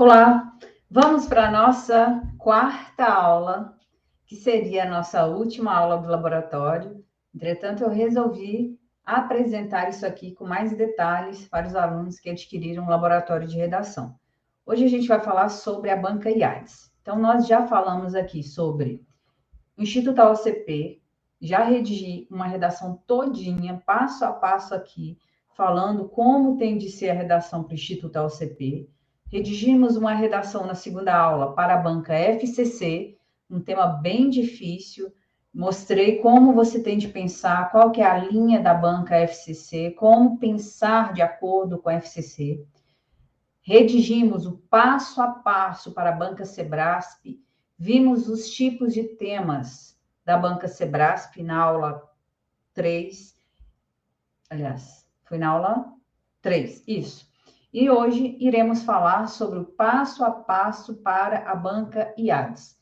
Olá, vamos para a nossa quarta aula, que seria a nossa última aula do laboratório. Entretanto, eu resolvi apresentar isso aqui com mais detalhes para os alunos que adquiriram um laboratório de redação. Hoje a gente vai falar sobre a banca IADES. Então, nós já falamos aqui sobre o Instituto AOCP, já redigi uma redação todinha, passo a passo aqui, falando como tem de ser a redação para o Instituto AOCP. Redigimos uma redação na segunda aula para a banca FCC, um tema bem difícil. Mostrei como você tem de pensar, qual que é a linha da banca FCC, como pensar de acordo com a FCC. Redigimos o passo a passo para a banca Sebrasp, vimos os tipos de temas da banca Sebrasp na aula 3. Aliás, foi na aula 3, isso. E hoje iremos falar sobre o passo a passo para a banca IADES.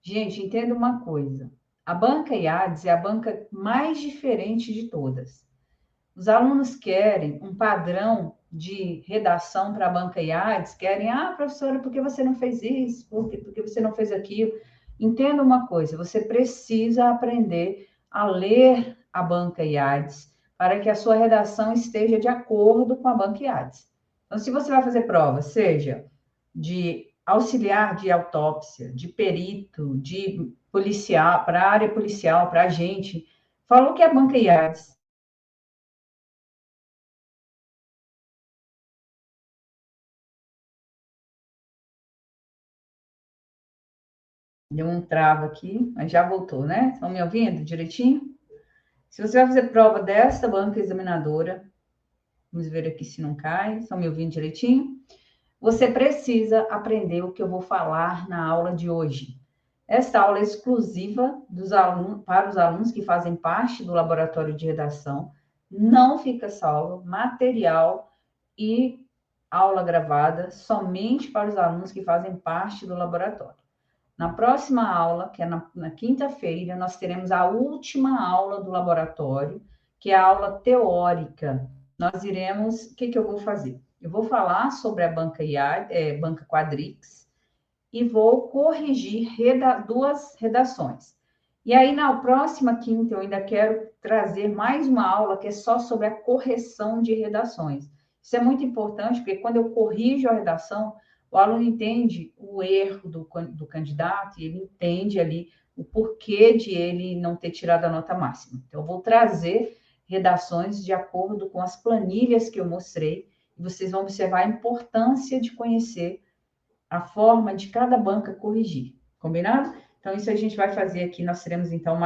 Gente, entenda uma coisa. A banca IADES é a banca mais diferente de todas. Os alunos querem um padrão de redação para a banca IADES, querem, professora, por que você não fez isso? Por que você não fez aquilo? Entenda uma coisa, você precisa aprender a ler a banca IADES para que a sua redação esteja de acordo com a banca IADES. Então, se você vai fazer prova, seja de auxiliar de autópsia, de perito, de policial, para a área policial, para agente, falou que é a banca IADES. Deu um travo aqui, mas já voltou, né? Estão me ouvindo direitinho? Se você vai fazer prova desta banca examinadora, vamos ver aqui se não cai, estão me ouvindo direitinho? Você precisa aprender o que eu vou falar na aula de hoje. Esta aula é exclusiva dos alunos, para os alunos que fazem parte do laboratório de redação. Não fica salvo material e aula gravada somente para os alunos que fazem parte do laboratório. Na próxima aula, que é na quinta-feira, nós teremos a última aula do laboratório, que é a aula teórica. Nós iremos, o que eu vou fazer? Eu vou falar sobre a banca banca Quadrix, e vou corrigir duas redações. E aí, na próxima quinta, eu ainda quero trazer mais uma aula que é só sobre a correção de redações. Isso é muito importante, porque quando eu corrijo a redação, o aluno entende o erro do candidato e ele entende ali o porquê de ele não ter tirado a nota máxima. Então, eu vou trazer redações de acordo com as planilhas que eu mostrei, e vocês vão observar a importância de conhecer a forma de cada banca corrigir. Combinado? Então, isso a gente vai fazer aqui. Nós teremos, então,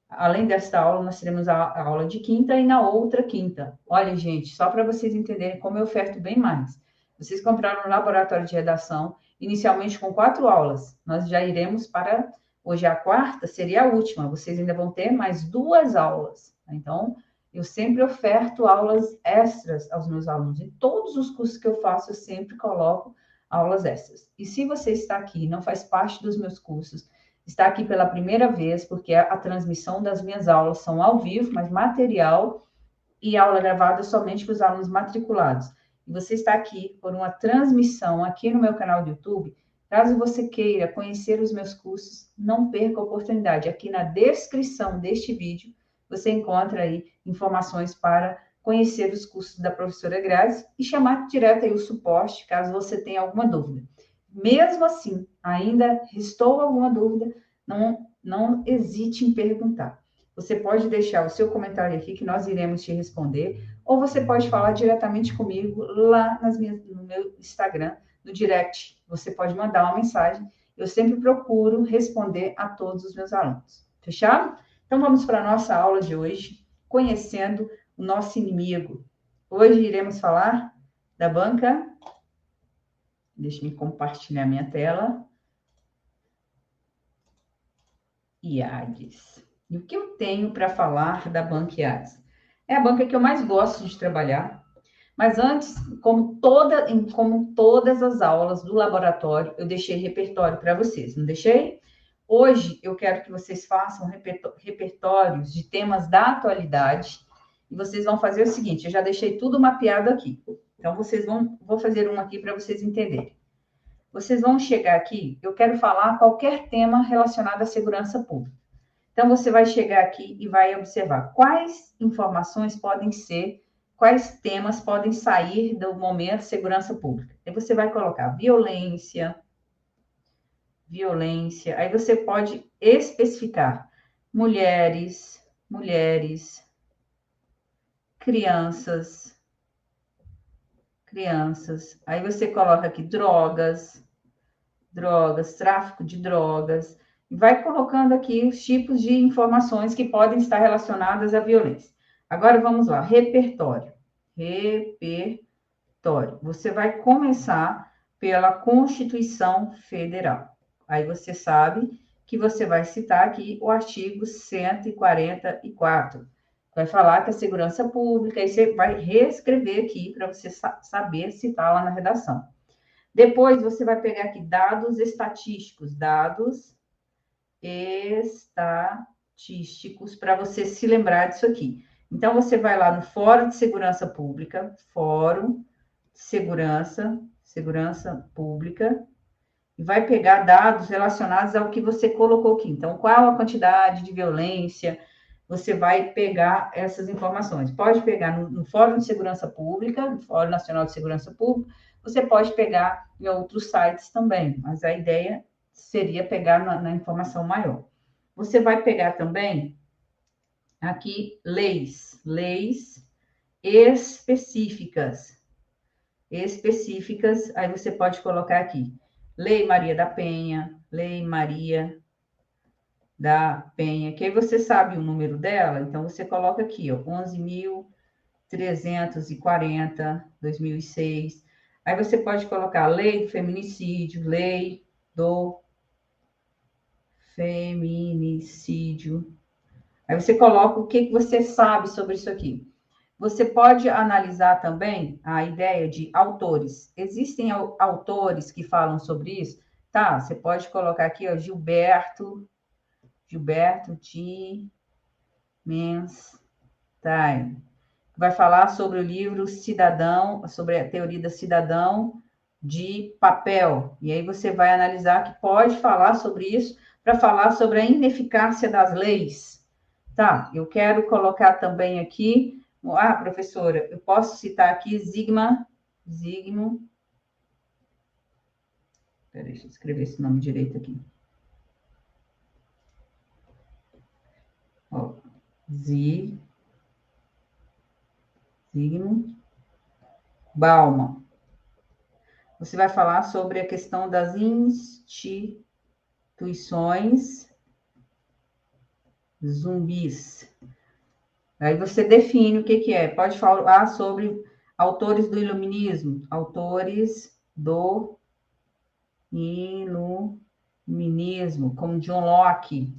além desta aula, nós teremos a aula de quinta e na outra quinta. Olha, gente, só para vocês entenderem como eu oferto bem mais. Vocês compraram no laboratório de redação, inicialmente com 4 aulas. Nós já iremos para... Hoje a quarta seria a última. Vocês ainda vão ter mais 2 aulas. Então, eu sempre oferto aulas extras aos meus alunos. Em todos os cursos que eu faço, eu sempre coloco aulas extras. E se você está aqui e não faz parte dos meus cursos, está aqui pela primeira vez, porque a transmissão das minhas aulas são ao vivo, mas material e aula gravada somente para os alunos matriculados. E você está aqui por uma transmissão aqui no meu canal do YouTube, caso você queira conhecer os meus cursos, não perca a oportunidade. Aqui na descrição deste vídeo, você encontra aí informações para conhecer os cursos da professora Grazi e chamar direto aí o suporte, caso você tenha alguma dúvida. Mesmo assim, ainda restou alguma dúvida, não hesite em perguntar. Você pode deixar o seu comentário aqui, que nós iremos te responder, ou você pode falar diretamente comigo lá no meu Instagram, no direct. Você pode mandar uma mensagem. Eu sempre procuro responder a todos os meus alunos. Fechado? Então, vamos para a nossa aula de hoje, conhecendo o nosso inimigo. Hoje iremos falar da banca. Deixa eu compartilhar minha tela. IADES. E o que eu tenho para falar da banca IADES? É a banca que eu mais gosto de trabalhar. Mas antes, como todas as aulas do laboratório, eu deixei repertório para vocês, não deixei? Hoje eu quero que vocês façam repertórios de temas da atualidade. E vocês vão fazer o seguinte, eu já deixei tudo mapeado aqui. Então, vou fazer um aqui para vocês entenderem. Vocês vão chegar aqui, eu quero falar qualquer tema relacionado à segurança pública. Então, você vai chegar aqui e vai observar quais informações podem ser, quais temas podem sair do momento de segurança pública. Aí você vai colocar violência, violência. Aí você pode especificar mulheres, crianças. Aí você coloca aqui drogas, tráfico de drogas, e vai colocando aqui os tipos de informações que podem estar relacionadas à violência. Agora vamos lá, repertório. Você vai começar pela Constituição Federal. Aí você sabe que você vai citar aqui o artigo 144. Vai falar que a segurança pública, aí você vai reescrever aqui para você saber citar lá na redação. Depois, você vai pegar aqui dados estatísticos, para você se lembrar disso aqui. Então, você vai lá no Fórum de Segurança Pública, Fórum de Segurança Pública, e vai pegar dados relacionados ao que você colocou aqui. Então, qual a quantidade de violência? Você vai pegar essas informações. Pode pegar no Fórum de Segurança Pública, no Fórum Nacional de Segurança Pública, você pode pegar em outros sites também, mas a ideia seria pegar na informação maior. Você vai pegar também aqui leis específicas, aí você pode colocar aqui, Lei Maria da Penha, que aí você sabe o número dela, então você coloca aqui, ó, 11.340, 2006. Aí você pode colocar Lei do Feminicídio, Lei do Feminicídio. Aí você coloca o que você sabe sobre isso aqui. Você pode analisar também a ideia de autores. Existem autores que falam sobre isso? Tá, você pode colocar aqui, ó, Gilberto Dimenstein. Vai falar sobre o livro Cidadão, sobre a teoria do cidadão de papel. E aí você vai analisar que pode falar sobre isso para falar sobre a ineficácia das leis. Tá, eu quero colocar também aqui, professora, eu posso citar aqui Zygmunt, peraí, deixa eu escrever esse nome direito aqui. Ó, Zygmunt Bauman. Você vai falar sobre a questão das instituições zumbis. Aí você define o que é. Pode falar sobre autores do iluminismo, como John Locke.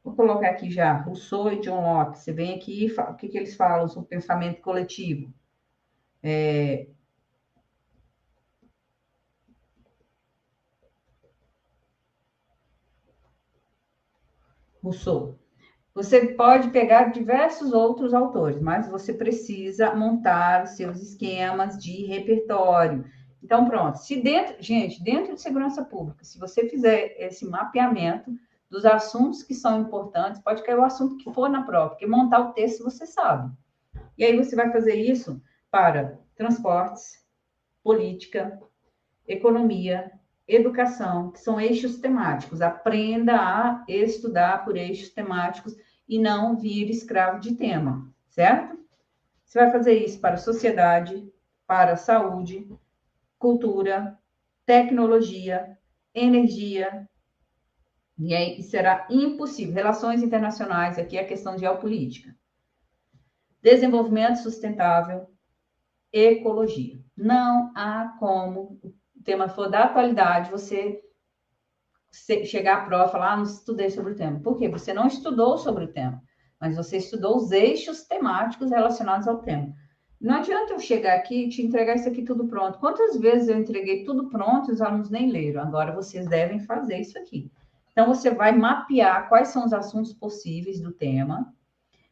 Vou colocar aqui já, Rousseau e John Locke. Você vem aqui e fala, o que eles falam sobre pensamento coletivo. Rousseau. Você pode pegar diversos outros autores, mas você precisa montar os seus esquemas de repertório. Então, pronto. Dentro de segurança pública, se você fizer esse mapeamento dos assuntos que são importantes, pode cair o assunto que for na prova, porque montar o texto você sabe. E aí você vai fazer isso para transportes, política, economia, educação, que são eixos temáticos. Aprenda a estudar por eixos temáticos e não vire escravo de tema, certo? Você vai fazer isso para a sociedade, para a saúde, cultura, tecnologia, energia, e aí será impossível. Relações internacionais, aqui é a questão de geopolítica. Desenvolvimento sustentável, ecologia. Não há como o tema for da atualidade, você chegar à prova e falar, não estudei sobre o tema. Por quê? Você não estudou sobre o tema, mas você estudou os eixos temáticos relacionados ao tema. Não adianta eu chegar aqui e te entregar isso aqui tudo pronto. Quantas vezes eu entreguei tudo pronto e os alunos nem leram? Agora vocês devem fazer isso aqui. Então, você vai mapear quais são os assuntos possíveis do tema.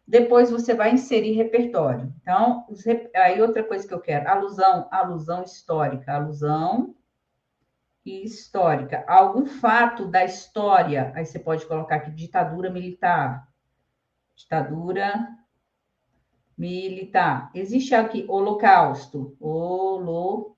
Depois, você vai inserir repertório. Então, aí outra coisa que eu quero, alusão histórica, alusão e histórica. Algum fato da história, aí você pode colocar aqui ditadura militar. Ditadura militar. Existe aqui holocausto. Holocausto.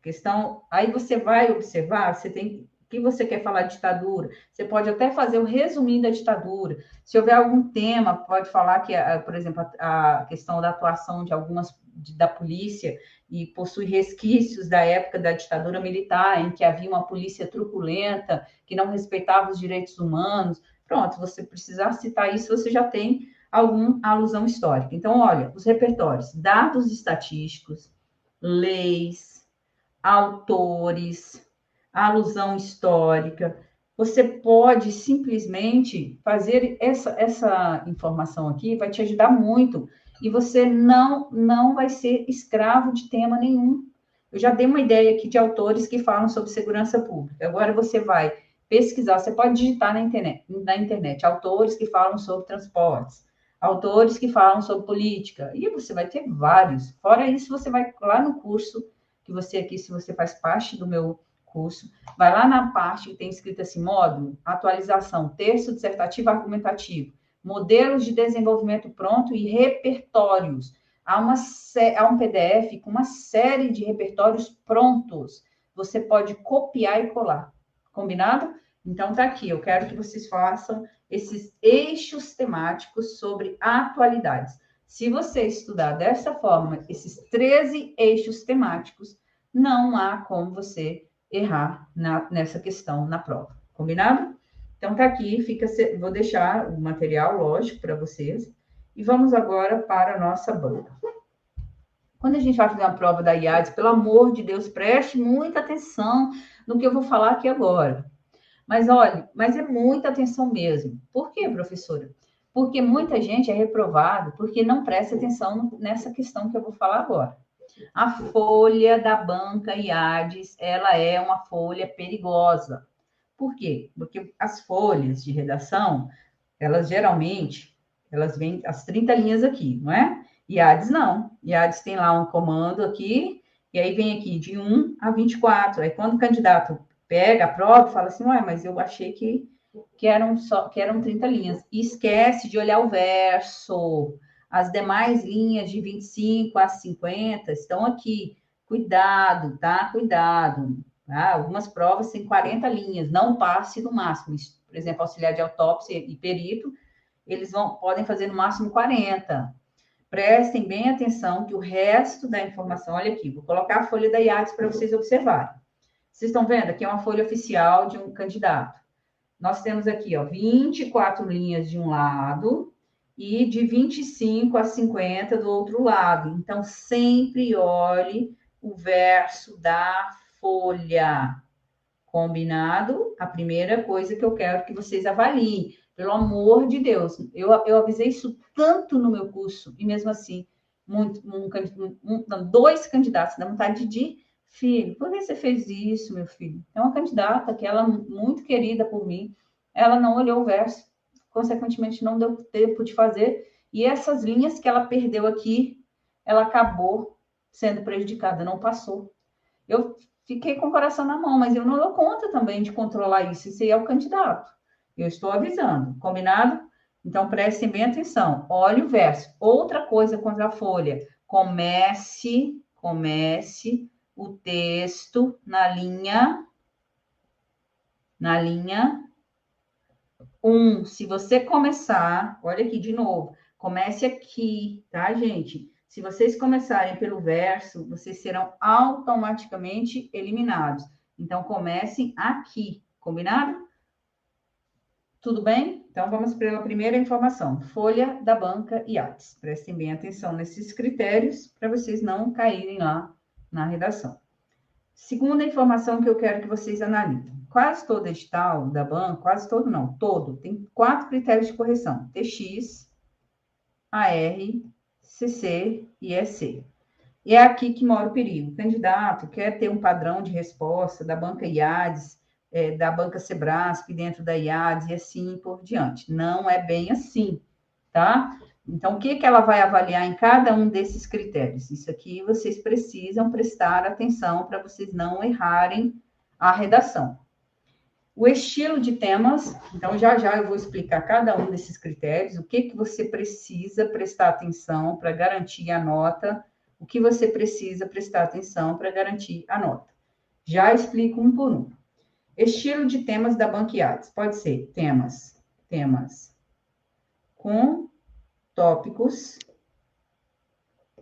Questão. Aí você vai observar, você tem. O que você quer falar de ditadura? Você pode até fazer o resuminho da ditadura. Se houver algum tema, pode falar que, por exemplo, a questão da atuação de algumas da polícia e possui resquícios da época da ditadura militar, em que havia uma polícia truculenta, que não respeitava os direitos humanos. Pronto, você precisar citar isso, você já tem alguma alusão histórica. Então, olha, os repertórios, dados estatísticos, leis, autores, alusão histórica. Você pode simplesmente fazer essa informação aqui, vai te ajudar muito. E você não vai ser escravo de tema nenhum. Eu já dei uma ideia aqui de autores que falam sobre segurança pública. Agora você vai pesquisar, você pode digitar na internet autores que falam sobre transportes, autores que falam sobre política, e você vai ter vários. Fora isso, você vai lá no curso, que você aqui, se você faz parte do meu curso, vai lá na parte que tem escrito assim, módulo, atualização, texto dissertativo argumentativo, modelos de desenvolvimento pronto e repertórios. Há um PDF com uma série de repertórios prontos. Você pode copiar e colar. Combinado? Então, tá aqui. Eu quero que vocês façam esses eixos temáticos sobre atualidades. Se você estudar dessa forma, esses 13 eixos temáticos, não há como você errar nessa questão na prova. Combinado? Então, tá aqui, vou deixar o material, lógico, para vocês. E vamos agora para a nossa banca. Quando a gente vai fazer uma prova da IADES, pelo amor de Deus, preste muita atenção no que eu vou falar aqui agora. Mas olha, mas é muita atenção mesmo. Por quê, professora? Porque muita gente é reprovado porque não presta atenção nessa questão que eu vou falar agora. A folha da banca IADES, ela é uma folha perigosa. Por quê? Porque as folhas de redação, elas geralmente, elas vêm as 30 linhas aqui, não é? IADES não. IADES tem lá um comando aqui, e aí vem aqui de 1 a 24. Aí quando o candidato pega a prova e fala assim, ué, mas eu achei que eram 30 linhas. E esquece de olhar o verso. As demais linhas de 25 a 50 estão aqui. Cuidado, tá? Cuidado. Tá? Algumas provas têm 40 linhas, não passe no máximo. Por exemplo, auxiliar de autópsia e perito, eles podem fazer no máximo 40. Prestem bem atenção que o resto da informação, olha aqui, vou colocar a folha da IADES para vocês observarem. Vocês estão vendo? Aqui é uma folha oficial de um candidato. Nós temos aqui, ó, 24 linhas de um lado e de 25 a 50 do outro lado. Então, sempre olhe o verso da folha. Combinado? A primeira coisa que eu quero que vocês avaliem. Pelo amor de Deus, eu avisei isso tanto no meu curso, e mesmo assim, dois candidatos, dá vontade de filho, por que você fez isso, meu filho? É uma candidata que ela muito querida por mim, ela não olhou o verso, consequentemente não deu tempo de fazer, e essas linhas que ela perdeu aqui, ela acabou sendo prejudicada, não passou. Eu fiquei com o coração na mão, mas eu não dou conta também de controlar isso, esse é o candidato. Eu estou avisando, combinado? Então, prestem bem atenção. Olha o verso. Outra coisa contra a folha. Comece o texto na linha 1. Se você começar, olha aqui de novo, comece aqui, tá, gente? Se vocês começarem pelo verso, vocês serão automaticamente eliminados. Então, comecem aqui, combinado? Tudo bem? Então, vamos para a primeira informação. Folha da banca IADES. Prestem bem atenção nesses critérios para vocês não caírem lá na redação. Segunda informação que eu quero que vocês analisem. Quase todo edital da banca, quase todo não, todo, tem 4 critérios de correção. TX, AR, CC e EC. E é aqui que mora o perigo. O candidato quer ter um padrão de resposta da banca IADES, da banca Sebrasp, dentro da IADES e assim por diante. Não é bem assim, tá? Então, o que ela vai avaliar em cada um desses critérios? Isso aqui vocês precisam prestar atenção para vocês não errarem a redação. O estilo de temas, então já já eu vou explicar cada um desses critérios, o que você precisa prestar atenção para garantir a nota, o que você precisa prestar atenção para garantir a nota. Já explico um por um. Estilo de temas da Banquiades, pode ser temas com tópicos,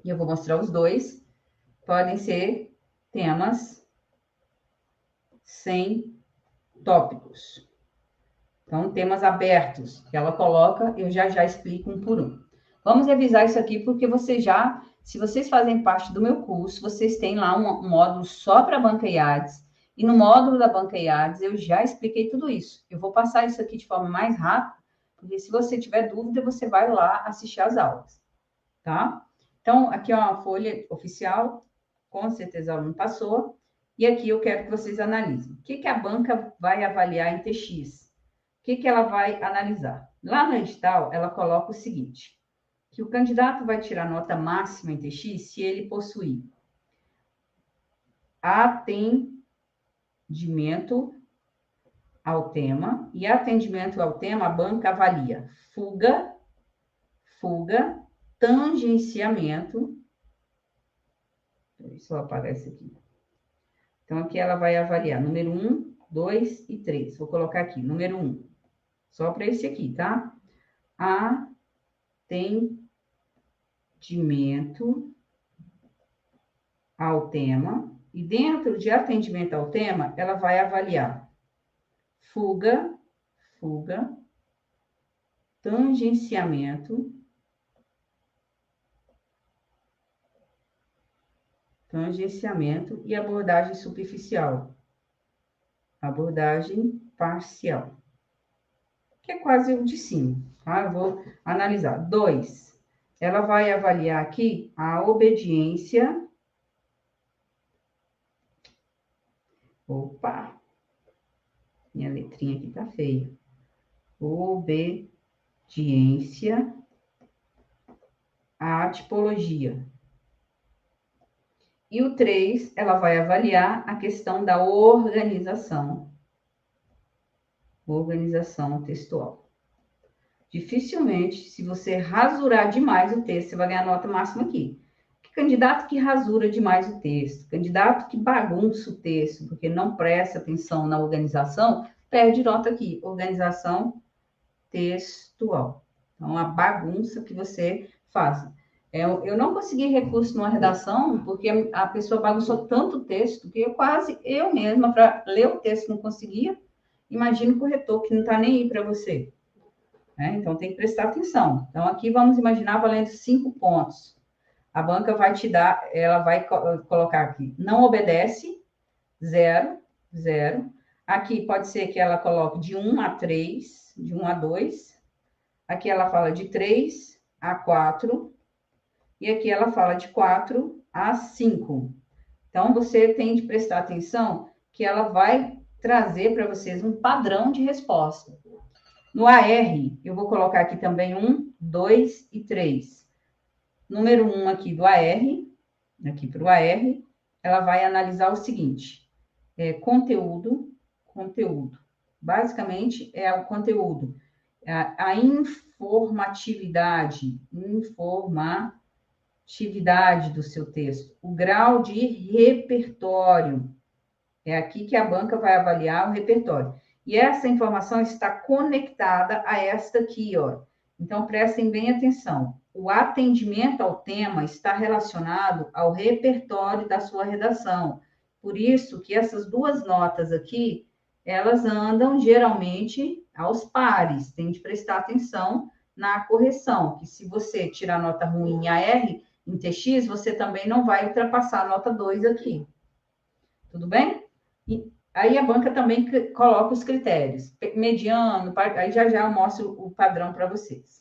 e eu vou mostrar os dois, podem ser temas sem tópicos. Então, temas abertos que ela coloca, eu já explico um por um. Vamos revisar isso aqui, porque se vocês fazem parte do meu curso, vocês têm lá um módulo só para Banca IADES, e no módulo da Banca IADES eu já expliquei tudo isso. Eu vou passar isso aqui de forma mais rápida, porque se você tiver dúvida, você vai lá assistir às aulas, tá? Então, aqui é uma folha oficial, com certeza o aluno passou, e aqui eu quero que vocês analisem. O que a banca vai avaliar em TX? O que ela vai analisar? Lá no edital, ela coloca o seguinte, que o candidato vai tirar nota máxima em TX se ele possuir atendimento ao tema, e atendimento ao tema, a banca avalia fuga, tangenciamento, isso aparece aqui. Então, aqui ela vai avaliar número 1, 2 e 3. Vou colocar aqui, número 1. Só para esse aqui, tá? Atendimento ao tema. E dentro de atendimento ao tema, ela vai avaliar fuga, tangenciamento e abordagem superficial. Abordagem parcial. Que é quase o de cima, tá? Eu vou analisar. 2, ela vai avaliar aqui a obediência. Opa! Minha letrinha aqui tá feia. Obediência à tipologia. E o 3, ela vai avaliar a questão da organização textual. Dificilmente, se você rasurar demais o texto, você vai ganhar nota máxima aqui. Que candidato que rasura demais o texto, candidato que bagunça o texto, porque não presta atenção na organização, perde nota aqui, organização textual. Então, a bagunça que você faz. Eu não consegui recurso numa redação, porque a pessoa bagunçou tanto o texto, que eu mesma, para ler o texto, não conseguia. Imagina o corretor, que não está nem aí para você. Então, tem que prestar atenção. Então, aqui vamos imaginar valendo 5 pontos. A banca vai te dar, ela vai colocar aqui, não obedece, 0. Aqui pode ser que ela coloque de 1 a 3, de 1 a 2. Aqui ela fala de 3 a 4. E aqui ela fala de 4 a 5. Então, você tem de prestar atenção que ela vai trazer para vocês um padrão de resposta. No AR, eu vou colocar aqui também 1, 2 e 3. Número 1 aqui do AR, aqui para o AR, ela vai analisar o seguinte, conteúdo. Basicamente, é o conteúdo. A informatividade do seu texto. O grau de repertório. É aqui que a banca vai avaliar o repertório. E essa informação está conectada a esta aqui, ó. Então, prestem bem atenção. O atendimento ao tema está relacionado ao repertório da sua redação. Por isso que essas duas notas aqui, elas andam geralmente aos pares. Tem de prestar atenção na correção, que se você tirar nota ruim em AR, em TX, você também não vai ultrapassar a nota 2 aqui. Tudo bem? E aí a banca também coloca os critérios. Mediano, aí já eu mostro o padrão para vocês.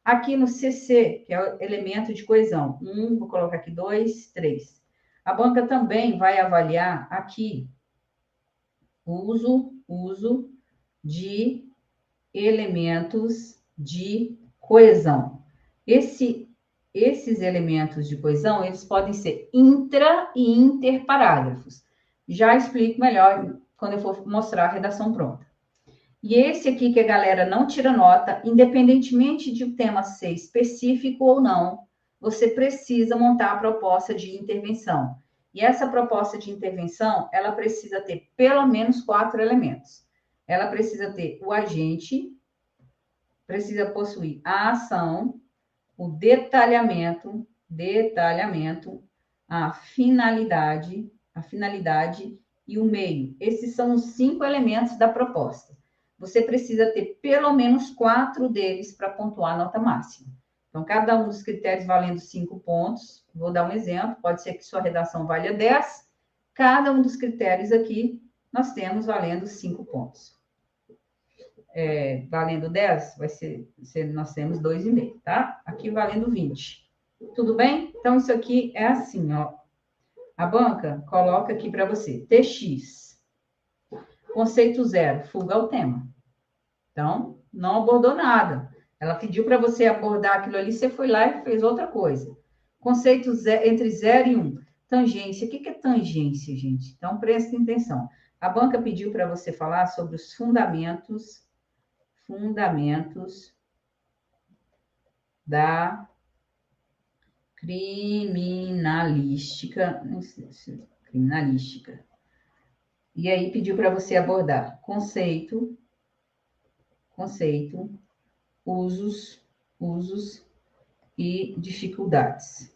Aqui no CC, que é o elemento de coesão. 1, vou colocar aqui 2, 3. A banca também vai avaliar aqui o uso de elementos de coesão. Esses elementos de coesão, eles podem ser intra e interparágrafos. Já explico melhor quando eu for mostrar a redação pronta. E esse aqui que a galera não tira nota, independentemente de o tema ser específico ou não, você precisa montar a proposta de intervenção. E essa proposta de intervenção, ela precisa ter pelo menos 4 elementos. Ela precisa ter o agente, precisa possuir a ação, o detalhamento, a finalidade e o meio. Esses são os 5 elementos da proposta. Você precisa ter pelo menos 4 deles para pontuar a nota máxima. Então, cada um dos critérios valendo 5 pontos. Vou dar um exemplo, pode ser que sua redação valha 10. Cada um dos critérios aqui, nós temos valendo 5 pontos. Valendo 10, nós temos 2,5, tá? Aqui valendo 20. Tudo bem? Então, isso aqui é assim, ó. A banca coloca aqui para você. TX. Conceito 0, fuga ao tema. Então, não abordou nada. Ela pediu para você abordar aquilo ali, você foi lá e fez outra coisa. Conceito entre 0 e 1. Tangência. O que é tangência, gente? Então, preste atenção. A banca pediu para você falar sobre os fundamentos da criminalística. E aí pediu para você abordar conceito, usos e dificuldades.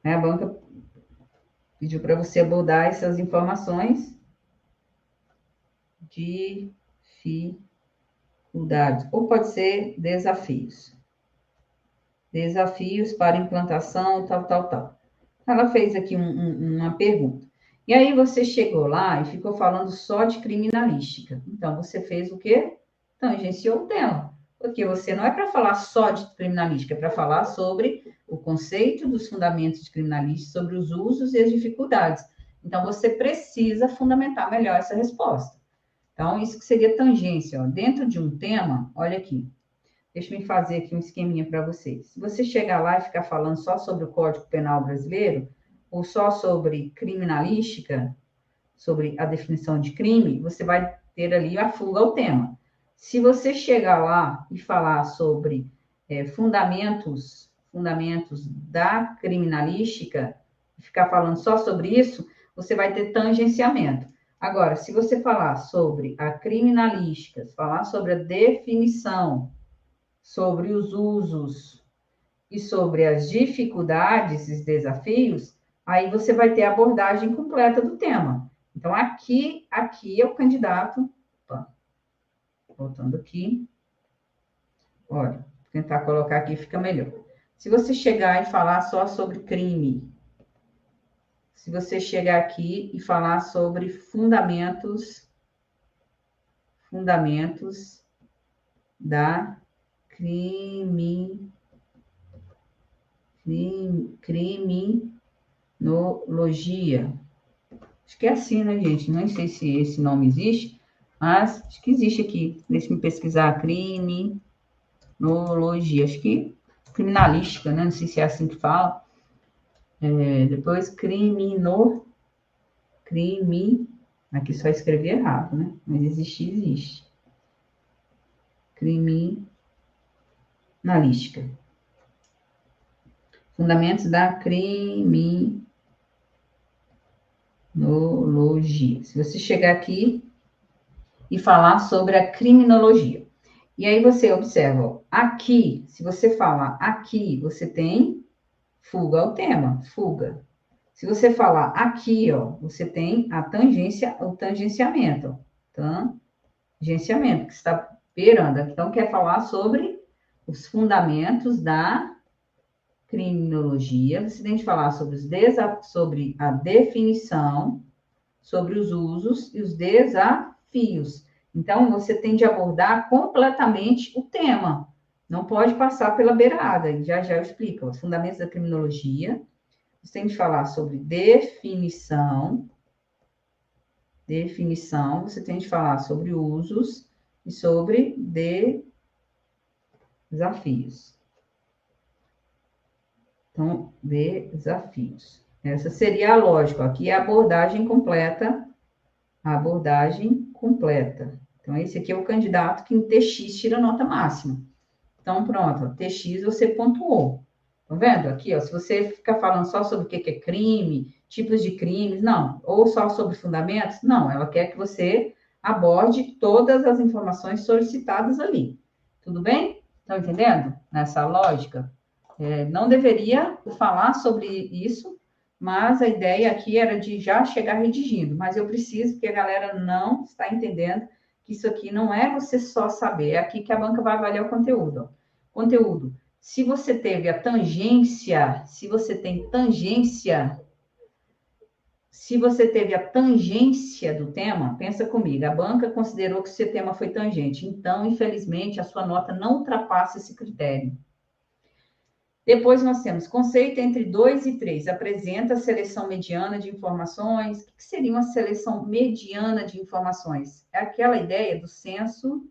A banca pediu para você abordar essas informações, dificuldades, ou pode ser desafios. Desafios para implantação, tal. Ela fez aqui uma pergunta. E aí você chegou lá e ficou falando só de criminalística. Então, você fez o quê? Tangenciou o tema. Porque você não é para falar só de criminalística, é para falar sobre o conceito dos fundamentos de criminalística, sobre os usos e as dificuldades. Então, você precisa fundamentar melhor essa resposta. Então, isso que seria tangência. Ó. Dentro de um tema, olha aqui. Deixa eu fazer aqui um esqueminha para vocês. Se você chegar lá e ficar falando só sobre o Código Penal brasileiro, ou só sobre criminalística, sobre a definição de crime, você vai ter ali a fuga ao tema. Se você chegar lá e falar sobre fundamentos da criminalística, e ficar falando só sobre isso, você vai ter tangenciamento. Agora, se você falar sobre a criminalística, falar sobre a definição, sobre os usos e sobre as dificuldades e desafios, aí você vai ter a abordagem completa do tema. Então, aqui é o candidato. Opa, voltando aqui. Olha, vou tentar colocar aqui, fica melhor. Se você chegar e falar só sobre crime, se você chegar aqui e falar sobre fundamentos da criminologia. Acho que é assim, né, gente? Não sei se esse nome existe, mas acho que existe aqui. Deixa eu pesquisar. Criminologia. Acho que criminalística, né? Não sei se é assim que fala. Depois, aqui só escrevi errado, né? Mas existe. Criminalística. Fundamentos da criminologia. Se você chegar aqui e falar sobre a criminologia. E aí você observa, ó, aqui, se você falar aqui, você tem fuga ao tema, fuga. Se você falar aqui, ó, você tem a tangência, o tangenciamento, tangenciamento, que está beirando. Então, quer falar sobre os fundamentos da criminologia, você tem que falar sobre a definição, sobre os usos e os desafios. Então, você tem de abordar completamente o tema. Não pode passar pela beirada. Já eu explico. Os fundamentos da criminologia. Você tem de falar sobre definição. Você tem de falar sobre usos e sobre desafios. Então, desafios. Essa seria a lógica. Aqui é a abordagem completa. A abordagem completa. Então, esse aqui é o candidato que em TX tira nota máxima. Então, pronto, ó, TX você pontuou. Tá vendo? Aqui, ó, se você ficar falando só sobre o que é crime, tipos de crimes, não. Ou só sobre fundamentos, não. Ela quer que você aborde todas as informações solicitadas ali. Tudo bem? Estão entendendo? Nessa lógica? Não deveria falar sobre isso, mas a ideia aqui era de já chegar redigindo. Mas eu preciso, porque a galera não está entendendo que isso aqui não é você só saber, é aqui que a banca vai avaliar o conteúdo. Ó. Conteúdo. Se você teve a tangência, se você tem tangência, se você teve a tangência do tema, pensa comigo, a banca considerou que o seu tema foi tangente. Então, infelizmente, a sua nota não ultrapassa esse critério. Depois nós temos conceito entre 2 e 3. Apresenta a seleção mediana de informações. O que seria uma seleção mediana de informações? É aquela ideia do senso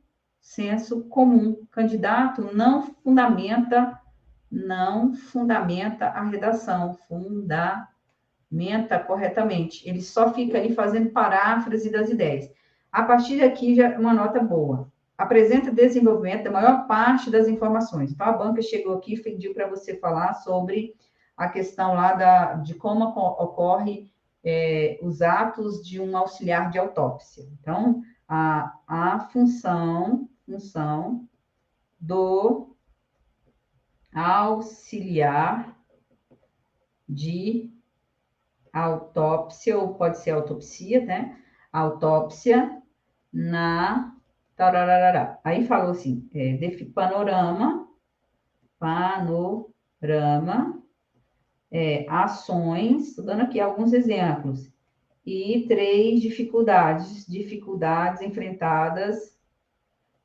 comum. O candidato não fundamenta a redação, fundamenta corretamente. Ele só fica ali fazendo paráfrase das ideias. A partir daqui, já uma nota boa. Apresenta desenvolvimento da maior parte das informações. Então, a banca chegou aqui e pediu para você falar sobre a questão lá de como ocorre os atos de um auxiliar de autópsia. Então, a função do auxiliar de autópsia, ou pode ser autopsia, né? Autópsia na tararará. Aí falou assim, panorama, ações, estou dando aqui alguns exemplos, e 3 dificuldades enfrentadas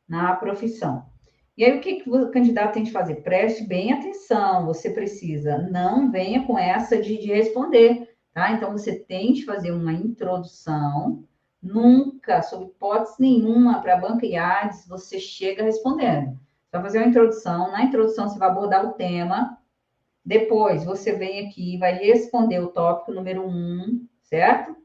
na profissão. E aí, o que o candidato tem de fazer? Preste bem atenção, você precisa, não venha com essa de responder, tá? Então, você tem de fazer uma introdução, nunca, sob hipótese nenhuma, para a banca IADES, você chega respondendo. Você vai fazer uma introdução, na introdução você vai abordar o tema, depois você vem aqui, vai responder o tópico número 1, certo?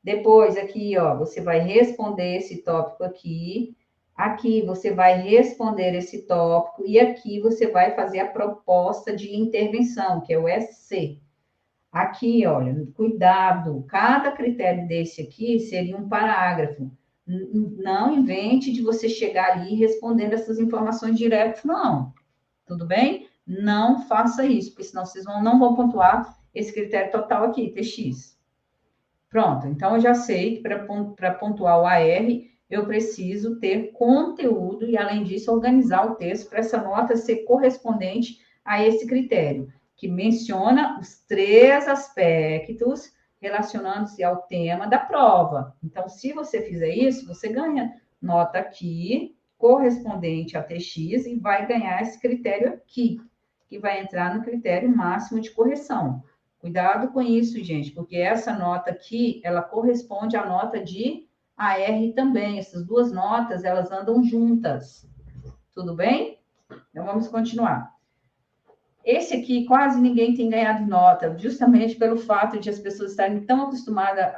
Depois, aqui, ó, você vai responder esse tópico aqui. Aqui você vai responder esse tópico e aqui você vai fazer a proposta de intervenção, que é o SC. Aqui, olha, cuidado, cada critério desse aqui seria um parágrafo. Não invente de você chegar ali respondendo essas informações direto, não. Tudo bem? Não faça isso, porque senão vocês não vão pontuar esse critério total aqui, TX. Pronto, então eu já sei que para pontuar o AR, eu preciso ter conteúdo e, além disso, organizar o texto para essa nota ser correspondente a esse critério, que menciona os 3 aspectos relacionando-se ao tema da prova. Então, se você fizer isso, você ganha nota aqui, correspondente a TX, e vai ganhar esse critério aqui, que vai entrar no critério máximo de correção. Cuidado com isso, gente, porque essa nota aqui, ela corresponde à nota de AR também. Essas 2 notas, elas andam juntas. Tudo bem? Então, vamos continuar. Esse aqui, quase ninguém tem ganhado nota, justamente pelo fato de as pessoas estarem tão acostumadas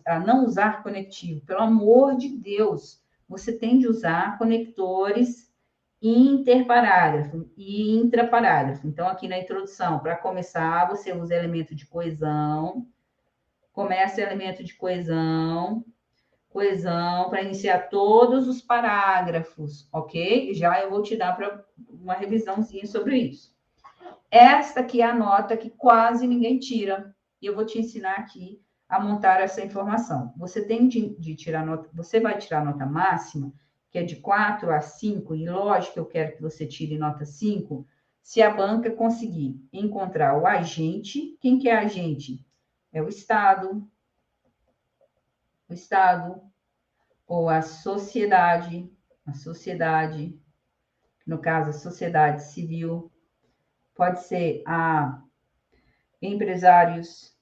a não usar conectivo. Pelo amor de Deus, você tem de usar conectores interparágrafo e intraparágrafo. Então, aqui na introdução, para começar, você usa elemento de coesão, começa elemento de coesão, para iniciar todos os parágrafos, ok? Já eu vou te dar uma revisãozinha sobre isso. Esta aqui é a nota que quase ninguém tira, e eu vou te ensinar aqui a montar essa informação. Você tem de tirar nota, você vai tirar a nota máxima, que é de 4 a 5, e lógico que eu quero que você tire nota 5, se a banca conseguir encontrar o agente. Quem que é agente? É o Estado, ou a sociedade, no caso, a sociedade civil, pode ser a empresários,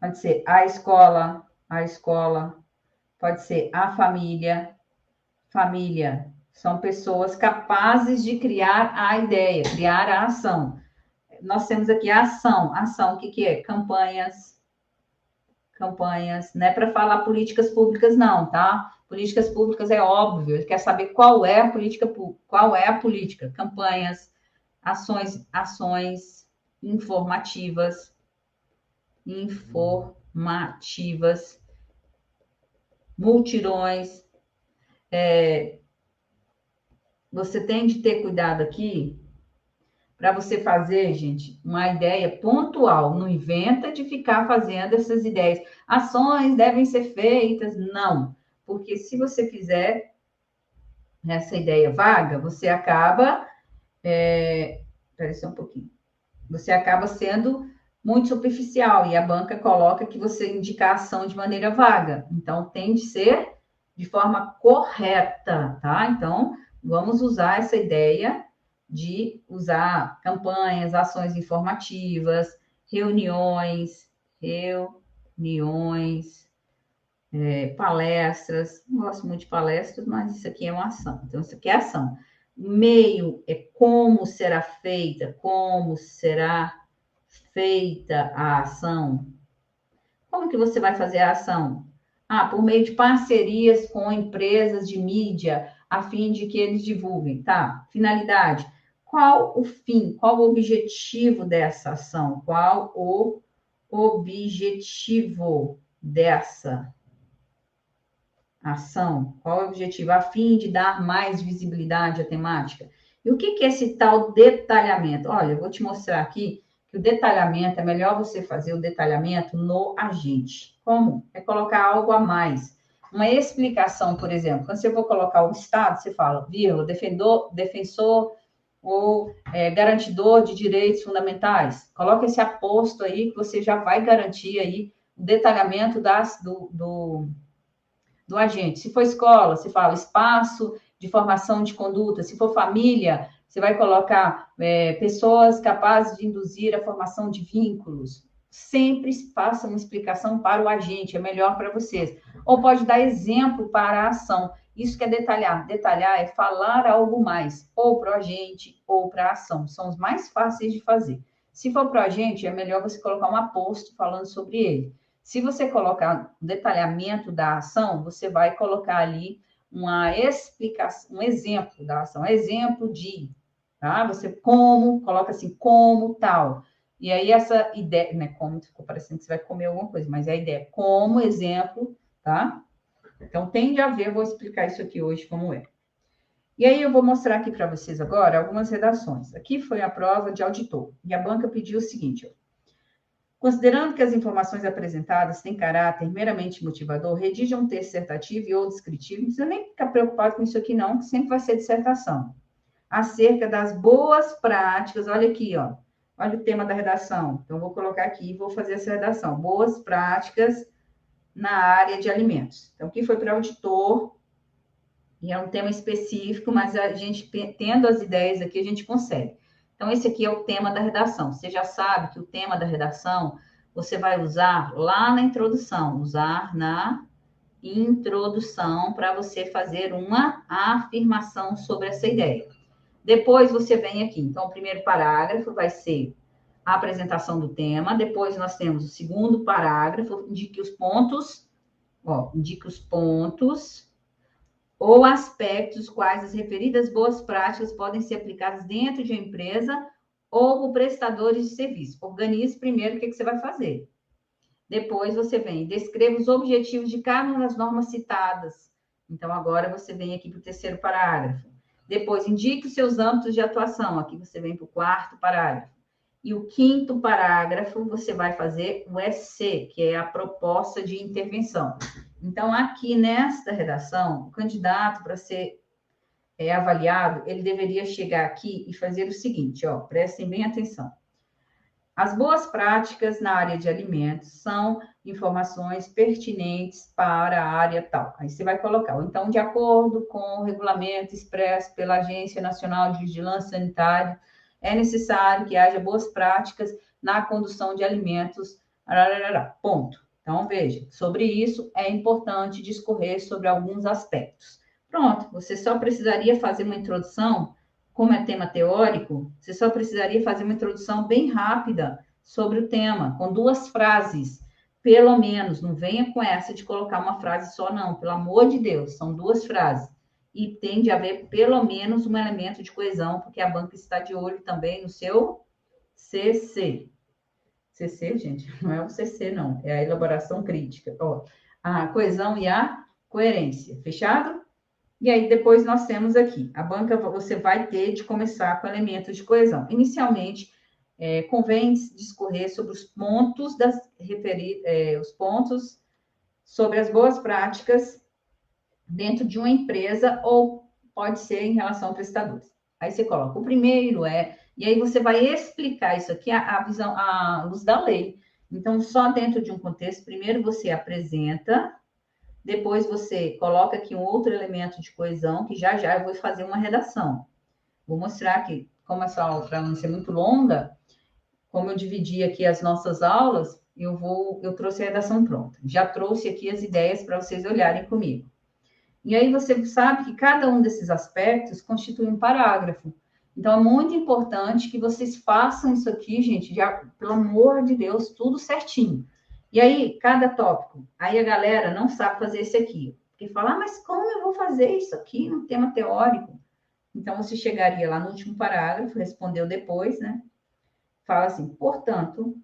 pode ser a escola, pode ser a família, São pessoas capazes de criar a ideia, criar a ação. Nós temos aqui a ação. Ação, o que é? Campanhas, não é para falar políticas públicas, não, tá? Políticas públicas é óbvio, ele quer saber qual é a política, qual é a política. Campanhas, ações informativas, multirões. Você tem de ter cuidado aqui para você fazer, gente, uma ideia pontual. Não inventa de ficar fazendo essas ideias. Ações devem ser feitas. Não. Porque se você fizer essa ideia vaga, você acaba... Espera só um pouquinho. Você acaba sendo muito superficial e a banca coloca que você indica a ação de maneira vaga. Então, tem de ser de forma correta, tá? Então, vamos usar essa ideia de usar campanhas, ações informativas, reuniões, palestras. Não gosto muito de palestras, mas isso aqui é uma ação. Então, isso aqui é ação. Meio é como será feita a ação. Como que você vai fazer a ação? Por meio de parcerias com empresas de mídia, a fim de que eles divulguem, tá? Finalidade. Qual o fim? Qual o objetivo dessa ação? Qual o objetivo dessa ação? Qual é o objetivo? A fim de dar mais visibilidade à temática. E o que é esse tal detalhamento? Olha, eu vou te mostrar aqui que o detalhamento, é melhor você fazer o detalhamento no agente. Como? É colocar algo a mais. Uma explicação, por exemplo, quando você for colocar o Estado, você fala, vírgula, defensor ou garantidor de direitos fundamentais. Coloca esse aposto aí que você já vai garantir aí o detalhamento do agente. Se for escola, você fala espaço de formação de conduta. Se for família, você vai colocar pessoas capazes de induzir a formação de vínculos. Sempre faça uma explicação para o agente, é melhor para vocês. Ou pode dar exemplo para a ação. Isso que é detalhar. Detalhar é falar algo mais, ou para o agente, ou para a ação. São os mais fáceis de fazer. Se for para o agente, é melhor você colocar um aposto falando sobre ele. Se você colocar o detalhamento da ação, você vai colocar ali uma explicação, um exemplo da ação, exemplo de, tá? Você coloca assim, como tal. E aí essa ideia, né, como ficou parecendo que você vai comer alguma coisa, mas a ideia é como exemplo, tá? Então tem de haver, vou explicar isso aqui hoje como é. E aí eu vou mostrar aqui para vocês agora algumas redações. Aqui foi a prova de auditor. E a banca pediu o seguinte, ó. Considerando que as informações apresentadas têm caráter meramente motivador, redija um texto dissertativo e ou descritivo. Não precisa nem ficar preocupado com isso aqui, não, que sempre vai ser dissertação. Acerca das boas práticas, olha aqui, ó. Olha o tema da redação. Então, vou colocar aqui e vou fazer essa redação. Boas práticas na área de alimentos. Então, aqui foi para auditor, e é um tema específico, mas a gente, tendo as ideias aqui, a gente consegue. Então, esse aqui é o tema da redação. Você já sabe que o tema da redação você vai usar lá na introdução, usar na introdução para você fazer uma afirmação sobre essa ideia. Depois você vem aqui. Então, o primeiro parágrafo vai ser a apresentação do tema. Depois nós temos o segundo parágrafo, indique os pontos ou aspectos quais as referidas boas práticas podem ser aplicadas dentro de uma empresa ou por prestadores de serviço. Organize primeiro o que você vai fazer. Depois você vem, descreva os objetivos de cada uma das normas citadas. Então, agora você vem aqui para o terceiro parágrafo. Depois, indique os seus âmbitos de atuação. Aqui você vem para o quarto parágrafo. E o quinto parágrafo, você vai fazer o SC, que é a proposta de intervenção. Então, aqui nesta redação, o candidato, para ser avaliado, ele deveria chegar aqui e fazer o seguinte, ó, prestem bem atenção. As boas práticas na área de alimentos são informações pertinentes para a área tal. Aí você vai colocar, ou então, de acordo com o regulamento expresso pela Agência Nacional de Vigilância Sanitária, é necessário que haja boas práticas na condução de alimentos, ponto. Então, veja, sobre isso é importante discorrer sobre alguns aspectos. Pronto, você só precisaria fazer uma introdução, como é tema teórico, você só precisaria fazer uma introdução bem rápida sobre o tema, com 2 frases, pelo menos. Não venha com essa de colocar uma frase só, não, pelo amor de Deus, são 2 frases. E tem de haver pelo menos um elemento de coesão, porque a banca está de olho também no seu CC. CC, gente, não é o CC, não, é a elaboração crítica. Ó, a coesão e a coerência. Fechado? E aí, depois nós temos aqui, a banca você vai ter de começar com elementos de coesão. Inicialmente, convém discorrer sobre os pontos os pontos sobre as boas práticas dentro de uma empresa ou pode ser em relação a prestadores. Aí você coloca o primeiro e aí você vai explicar isso aqui a visão à luz da lei. Então, só dentro de um contexto, primeiro você apresenta. Depois você coloca aqui um outro elemento de coesão, que já eu vou fazer uma redação. Vou mostrar aqui, como essa aula para não ser muito longa, como eu dividi aqui as nossas aulas, eu trouxe a redação pronta. Já trouxe aqui as ideias para vocês olharem comigo. E aí você sabe que cada um desses aspectos constitui um parágrafo. Então, é muito importante que vocês façam isso aqui, gente, já, pelo amor de Deus, tudo certinho. E aí, cada tópico, aí a galera não sabe fazer esse aqui. Porque fala, mas como eu vou fazer isso aqui no tema teórico? Então, você chegaria lá no último parágrafo, respondeu depois, né? Fala assim, portanto,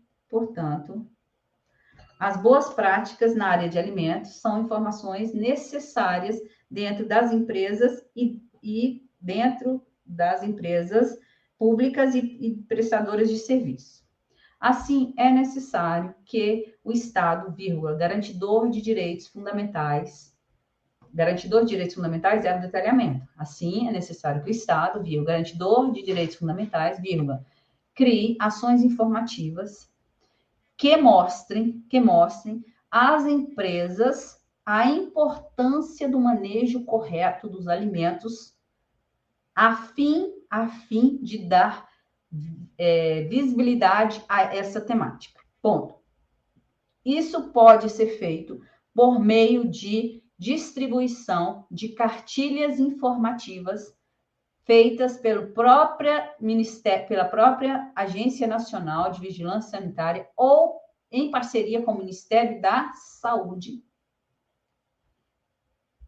as boas práticas na área de alimentos são informações necessárias dentro das empresas e dentro das empresas públicas e prestadoras de serviço. Assim, é necessário que o Estado, garantidor de direitos fundamentais é o detalhamento. Assim, é necessário que o Estado, garantidor de direitos fundamentais, crie ações informativas que mostrem às empresas a importância do manejo correto dos alimentos a fim de dar visibilidade a essa temática. Ponto. Isso pode ser feito por meio de distribuição de cartilhas informativas feitas pela própria Agência Nacional de Vigilância Sanitária ou em parceria com o Ministério da Saúde.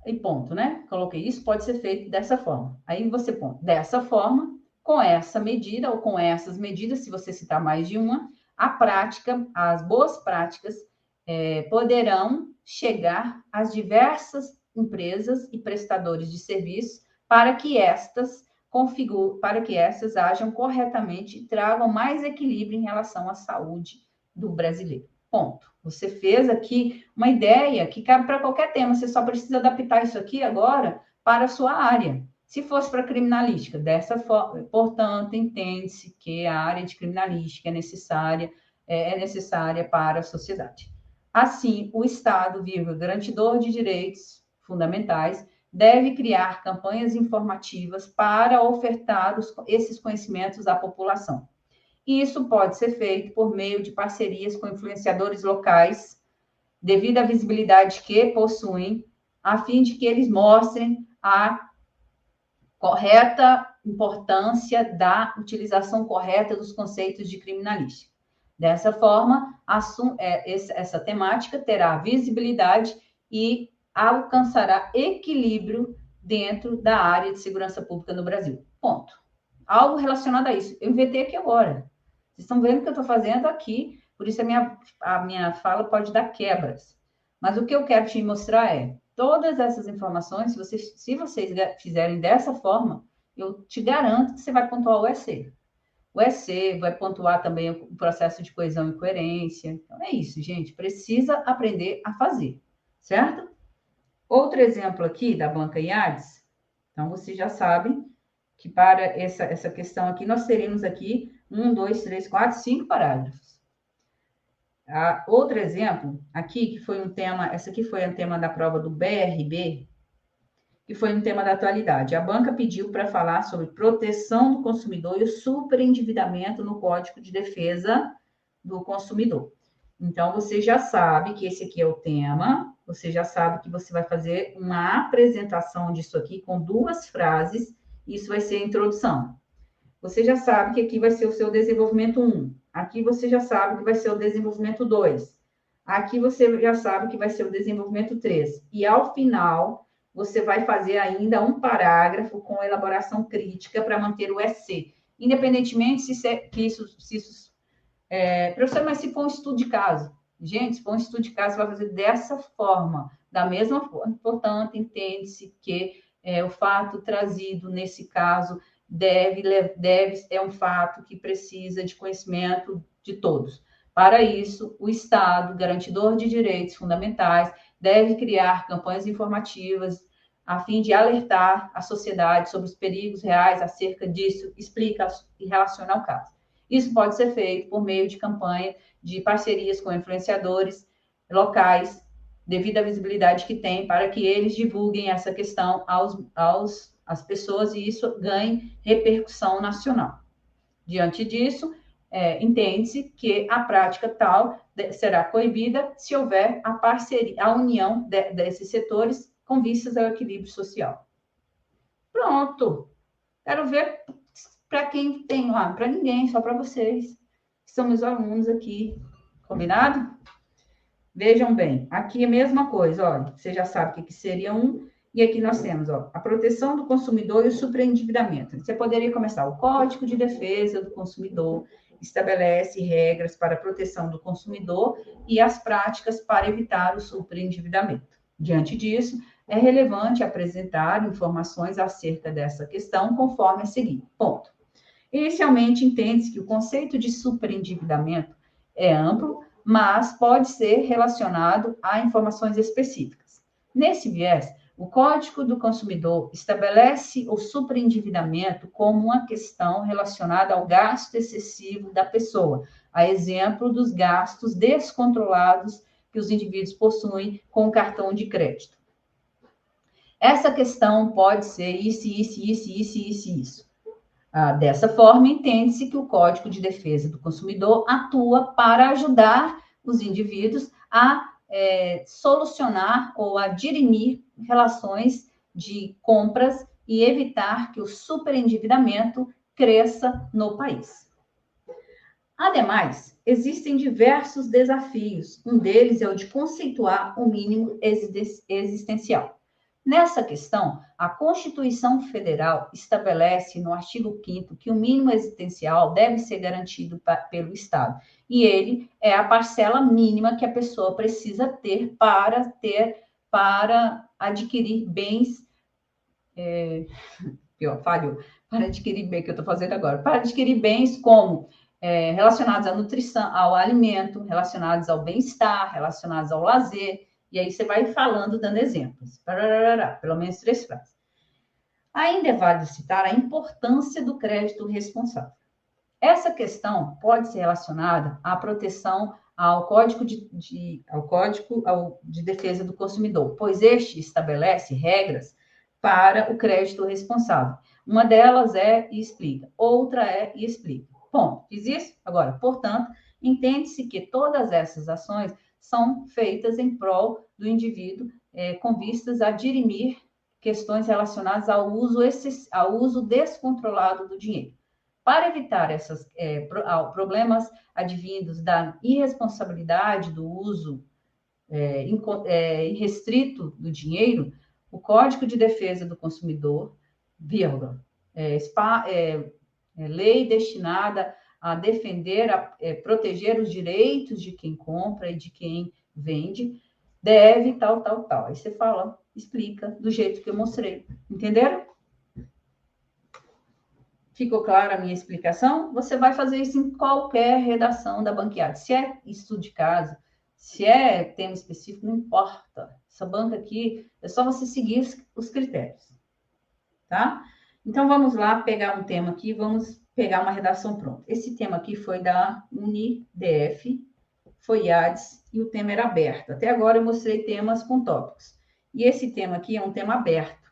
E ponto, né? Coloquei isso, pode ser feito dessa forma. Aí você põe dessa forma, com essa medida ou com essas medidas, se você citar mais de uma, as boas práticas poderão chegar às diversas empresas e prestadores de serviços para que estas ajam corretamente e tragam mais equilíbrio em relação à saúde do brasileiro. Ponto. Você fez aqui uma ideia que cabe para qualquer tema, você só precisa adaptar isso aqui agora para a sua área. Se fosse para criminalística, dessa forma, portanto, entende-se que a área de criminalística é necessária para a sociedade. Assim, o Estado, garantidor de direitos fundamentais, deve criar campanhas informativas para ofertar esses conhecimentos à população. E isso pode ser feito por meio de parcerias com influenciadores locais, devido à visibilidade que possuem, a fim de que eles mostrem a correta importância da utilização correta dos conceitos de criminalística. Dessa forma, essa temática terá visibilidade e alcançará equilíbrio dentro da área de segurança pública no Brasil. Ponto. Algo relacionado a isso. Eu inventei aqui agora. Vocês estão vendo o que eu estou fazendo aqui, por isso a minha fala pode dar quebras. Mas o que eu quero te mostrar é, todas essas informações, se vocês fizerem dessa forma, eu te garanto que você vai pontuar o EC. O EC vai pontuar também o processo de coesão e coerência. Então, é isso, gente. Precisa aprender a fazer, certo? Outro exemplo aqui da banca IADES. Então, vocês já sabem que para essa questão aqui, nós teremos aqui 1, 2, 3, 4, 5 parágrafos. Outro exemplo aqui, que foi essa aqui foi um tema da prova do BRB, que foi um tema da atualidade. A banca pediu para falar sobre proteção do consumidor e o superendividamento no Código de Defesa do Consumidor. Então, você já sabe que esse aqui é o tema, você já sabe que você vai fazer uma apresentação disso aqui com 2 frases, isso vai ser a introdução. Você já sabe que aqui vai ser o seu desenvolvimento 1. Aqui você já sabe que vai ser o desenvolvimento 2. Aqui você já sabe que vai ser o desenvolvimento 3. E ao final, você vai fazer ainda um parágrafo com elaboração crítica para manter o EC. Independentemente se isso professor, mas se for um estudo de caso? Gente, se for um estudo de caso, vai fazer dessa forma, da mesma forma. Portanto, entende-se que o fato trazido nesse caso é um fato que precisa de conhecimento de todos. Para isso, o Estado, garantidor de direitos fundamentais, deve criar campanhas informativas a fim de alertar a sociedade sobre os perigos reais acerca disso, explica e relaciona ao caso. Isso pode ser feito por meio de campanha de parcerias com influenciadores locais, devido à visibilidade que tem, para que eles divulguem essa questão às pessoas e isso ganhe repercussão nacional. Diante disso, entende-se que a prática tal será coibida se houver a parceria, a união desses setores com vistas ao equilíbrio social. Pronto. Quero ver para quem tem lá, para ninguém, só para vocês, que são meus alunos aqui. Combinado? Vejam bem, aqui é a mesma coisa, olha, você já sabe o que seria e aqui nós temos, ó, a proteção do consumidor e o superendividamento. Você poderia começar, o Código de Defesa do Consumidor estabelece regras para a proteção do consumidor e as práticas para evitar o superendividamento. Diante disso, é relevante apresentar informações acerca dessa questão conforme a seguir. Ponto. Inicialmente, entende-se que o conceito de superendividamento é amplo, mas pode ser relacionado a informações específicas. Nesse viés, o Código do Consumidor estabelece o superendividamento como uma questão relacionada ao gasto excessivo da pessoa, a exemplo dos gastos descontrolados que os indivíduos possuem com o cartão de crédito. Essa questão pode ser isso. Dessa forma, entende-se que o Código de Defesa do Consumidor atua para ajudar os indivíduos a solucionar ou a dirimir relações de compras e evitar que o superendividamento cresça no país. Ademais, existem diversos desafios. Um deles é o de conceituar o mínimo existencial. Nessa questão, a Constituição Federal estabelece no artigo 5º que o mínimo existencial deve ser garantido pelo Estado. E ele é a parcela mínima que a pessoa precisa ter para adquirir bens. Para adquirir bem, que eu estou fazendo agora, para adquirir bens como relacionados à nutrição, ao alimento, relacionados ao bem-estar, relacionados ao lazer. E aí você vai falando, dando exemplos. Pelo menos 3 frases. Ainda é válido citar a importância do crédito responsável. Essa questão pode ser relacionada à proteção ao Código de Defesa do Consumidor, pois este estabelece regras para o crédito responsável. Uma delas é e explica, outra é e explica. Bom, fiz isso? Agora, portanto, entende-se que todas essas ações são feitas em prol do indivíduo com vistas a dirimir questões relacionadas ao uso descontrolado do dinheiro. Para evitar esses problemas advindos da irresponsabilidade do uso irrestrito do dinheiro, o Código de Defesa do Consumidor, lei destinada a defender, proteger os direitos de quem compra e de quem vende, deve tal. Aí você fala, explica do jeito que eu mostrei. Entenderam? Ficou clara a minha explicação? Você vai fazer isso em qualquer redação da banqueada. Se é estudo de caso, se é tema específico, não importa. Essa banca aqui, é só você seguir os critérios. Tá? Então, vamos lá pegar um tema aqui, vamos pegar uma redação pronta. Esse tema aqui foi da UniDF, foi IADES, e o tema era aberto. Até agora eu mostrei temas com tópicos. E esse tema aqui é um tema aberto.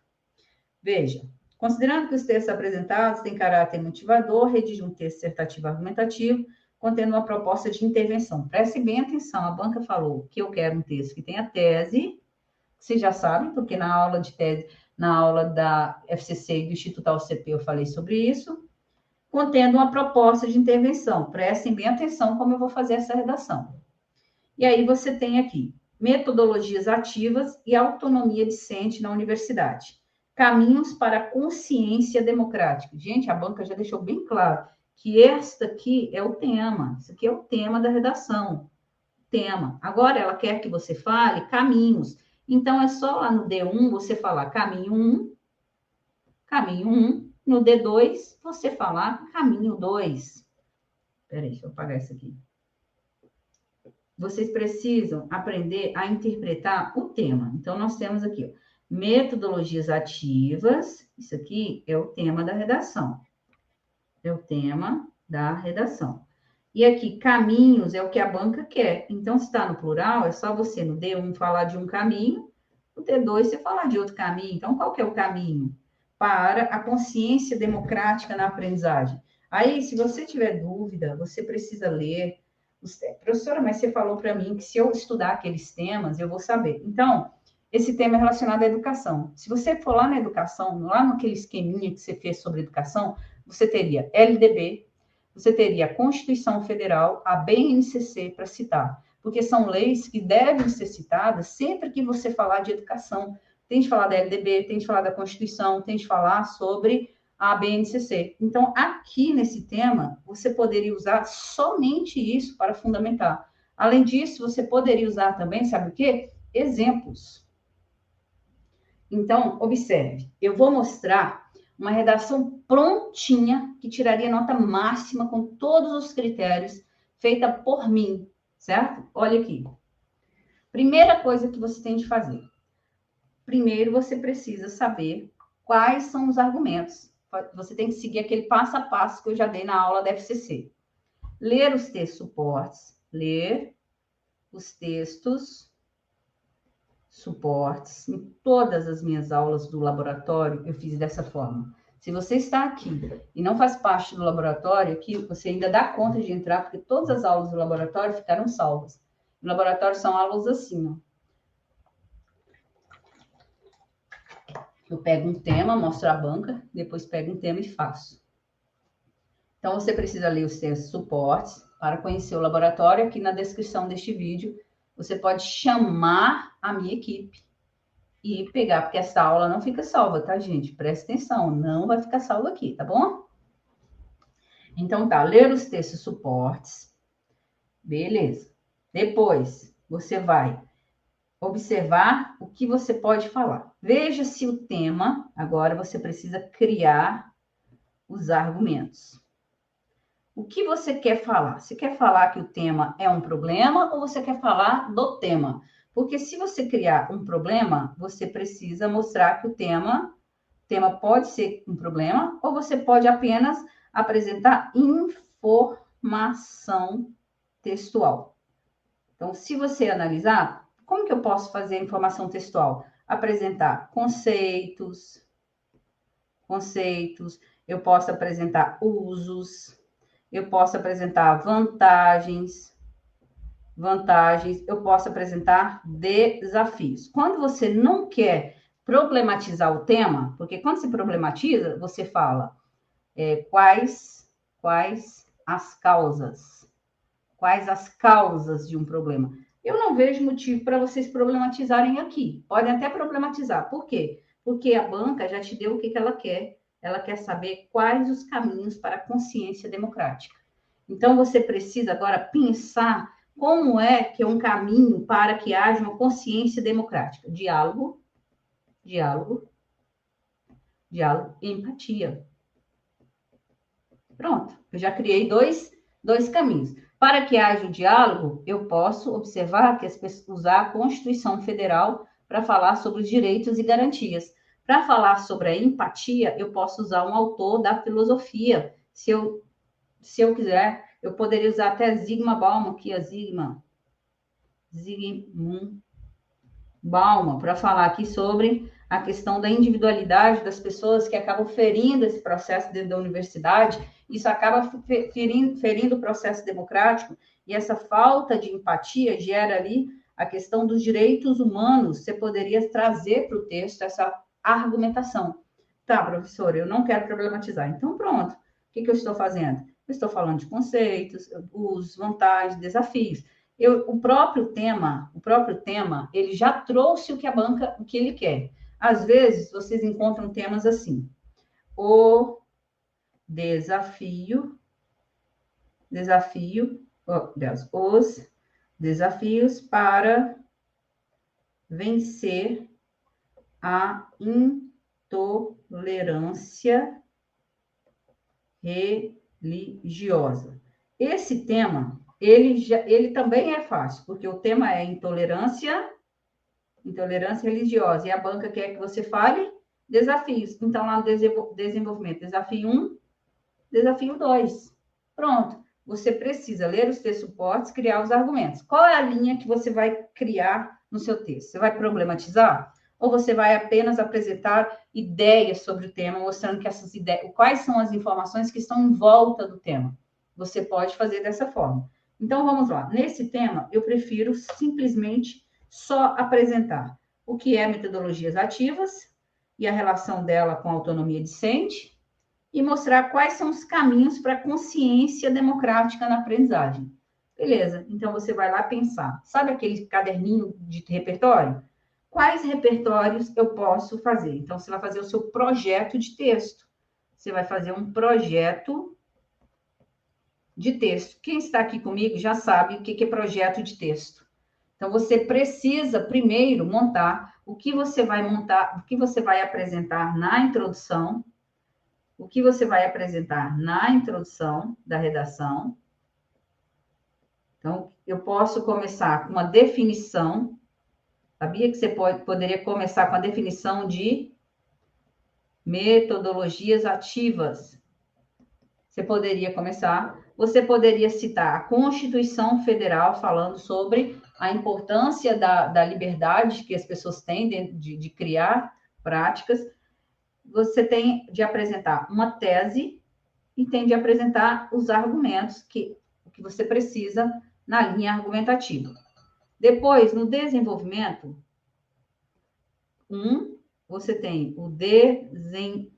Veja, considerando que os textos apresentados têm caráter motivador, redige um texto dissertativo argumentativo contendo uma proposta de intervenção. Preste bem atenção, a banca falou que eu quero um texto que tenha tese, vocês já sabem, porque na aula de tese, na aula da FCC e do Instituto AUCP eu falei sobre isso, contendo uma proposta de intervenção. Prestem bem atenção como eu vou fazer essa redação. E aí você tem aqui metodologias ativas e autonomia discente na universidade. Caminhos para a consciência democrática. Gente, a banca já deixou bem claro que esta aqui é o tema. Isso aqui é o tema da redação. Tema. Agora, ela quer que você fale caminhos. Então, é só lá no D1 você falar caminho 1, caminho 1. No D2, você falar caminho 2. Peraí, deixa eu apagar isso aqui. Vocês precisam aprender a interpretar o tema. Então, nós temos aqui, ó, metodologias ativas. Isso aqui é o tema da redação. É o tema da redação. E aqui, caminhos é o que a banca quer. Então, se está no plural, é só você no D1 falar de um caminho, no D2 você falar de outro caminho. Então, qual que é o caminho? Para a consciência democrática na aprendizagem. Aí, se você tiver dúvida, você precisa ler. Professora, mas você falou para mim que se eu estudar aqueles temas, eu vou saber. Então, esse tema é relacionado à educação. Se você for lá na educação, lá naquele esqueminha que você fez sobre educação, você teria LDB, você teria a Constituição Federal, a BNCC, para citar. Porque são leis que devem ser citadas sempre que você falar de educação. Tem de falar da LDB, tem de falar da Constituição, tem de falar sobre a BNCC. Então, aqui nesse tema, você poderia usar somente isso para fundamentar. Além disso, você poderia usar também, sabe o quê? Exemplos. Então, observe, eu vou mostrar uma redação prontinha, que tiraria nota máxima com todos os critérios, feita por mim, certo? Olha aqui. Primeira coisa que você tem de fazer. Primeiro, você precisa saber quais são os argumentos. Você tem que seguir aquele passo a passo que eu já dei na aula da FCC. Ler os textos suportes, ler os textos suportes. Em todas as minhas aulas do laboratório, eu fiz dessa forma. Se você está aqui e não faz parte do laboratório, aqui você ainda dá conta de entrar, porque todas as aulas do laboratório ficaram salvas. No laboratório são aulas assim, ó. Eu pego um tema, mostro a banca, depois pego um tema e faço. Então, você precisa ler os textos suportes para conhecer o laboratório. Aqui na descrição deste vídeo, você pode chamar a minha equipe e pegar, porque essa aula não fica salva, tá, gente? Presta atenção, não vai ficar salva aqui, tá bom? Então, tá, ler os textos suportes. Beleza. Depois, você vai observar o que você pode falar. Veja se o tema, agora você precisa criar os argumentos. O que você quer falar? Você quer falar que o tema é um problema ou você quer falar do tema? Porque se você criar um problema, você precisa mostrar que o tema pode ser um problema ou você pode apenas apresentar informação textual. Então, se você analisar, como que eu posso fazer a informação textual? Apresentar conceitos, eu posso apresentar usos, eu posso apresentar vantagens, eu posso apresentar desafios. Quando você não quer problematizar o tema, porque quando se problematiza, você fala quais as causas de um problema. Eu não vejo motivo para vocês problematizarem aqui. Podem até problematizar. Por quê? Porque a banca já te deu o que ela quer. Ela quer saber quais os caminhos para a consciência democrática. Então, você precisa agora pensar como é que é um caminho para que haja uma consciência democrática. Diálogo e empatia. Pronto, eu já criei dois caminhos. Para que haja o diálogo, eu posso observar que usar a Constituição Federal para falar sobre os direitos e garantias. Para falar sobre a empatia, eu posso usar um autor da filosofia. Se eu quiser, eu poderia usar até Zygmunt Bauman, aqui a Zygmunt Bauman, para falar aqui sobre a questão da individualidade das pessoas que acabam ferindo esse processo dentro da universidade Isso acaba ferindo o processo democrático, e essa falta de empatia gera ali a questão dos direitos humanos. Você poderia trazer para o texto essa argumentação. Tá, professor, eu não quero problematizar. Então, pronto. O que eu estou fazendo? Eu estou falando de conceitos, os vantagens, desafios. O próprio tema, ele já trouxe o que ele quer. Às vezes, vocês encontram temas assim: o os desafios para vencer a intolerância religiosa. Esse tema, ele também é fácil, porque o tema é intolerância religiosa, e a banca quer que você fale desafios. Então, lá no desenvolvimento, desafio 1, desafio 2. Pronto. Você precisa ler os textos suportes, criar os argumentos. Qual é a linha que você vai criar no seu texto? Você vai problematizar? Ou você vai apenas apresentar ideias sobre o tema, mostrando que essas ideias, quais são as informações que estão em volta do tema? Você pode fazer dessa forma. Então, vamos lá. Nesse tema, eu prefiro simplesmente só apresentar o que é metodologias ativas e a relação dela com a autonomia discente, e mostrar quais são os caminhos para a consciência democrática na aprendizagem. Beleza, então você vai lá pensar. Sabe aquele caderninho de repertório? Quais repertórios eu posso fazer? Então, você vai fazer o seu projeto de texto. Você vai fazer um projeto de texto. Quem está aqui comigo já sabe o que é projeto de texto. Então, você precisa primeiro montar o que você vai apresentar na introdução, o que você vai apresentar na introdução da redação. Então, eu posso começar com uma definição. Sabia que você poderia começar com a definição de metodologias ativas? Você poderia começar. Você poderia citar a Constituição Federal falando sobre a importância da liberdade que as pessoas têm de criar práticas. Você tem de apresentar uma tese e tem de apresentar os argumentos que você precisa na linha argumentativa. Depois, no desenvolvimento 1, você tem o desenvolvimento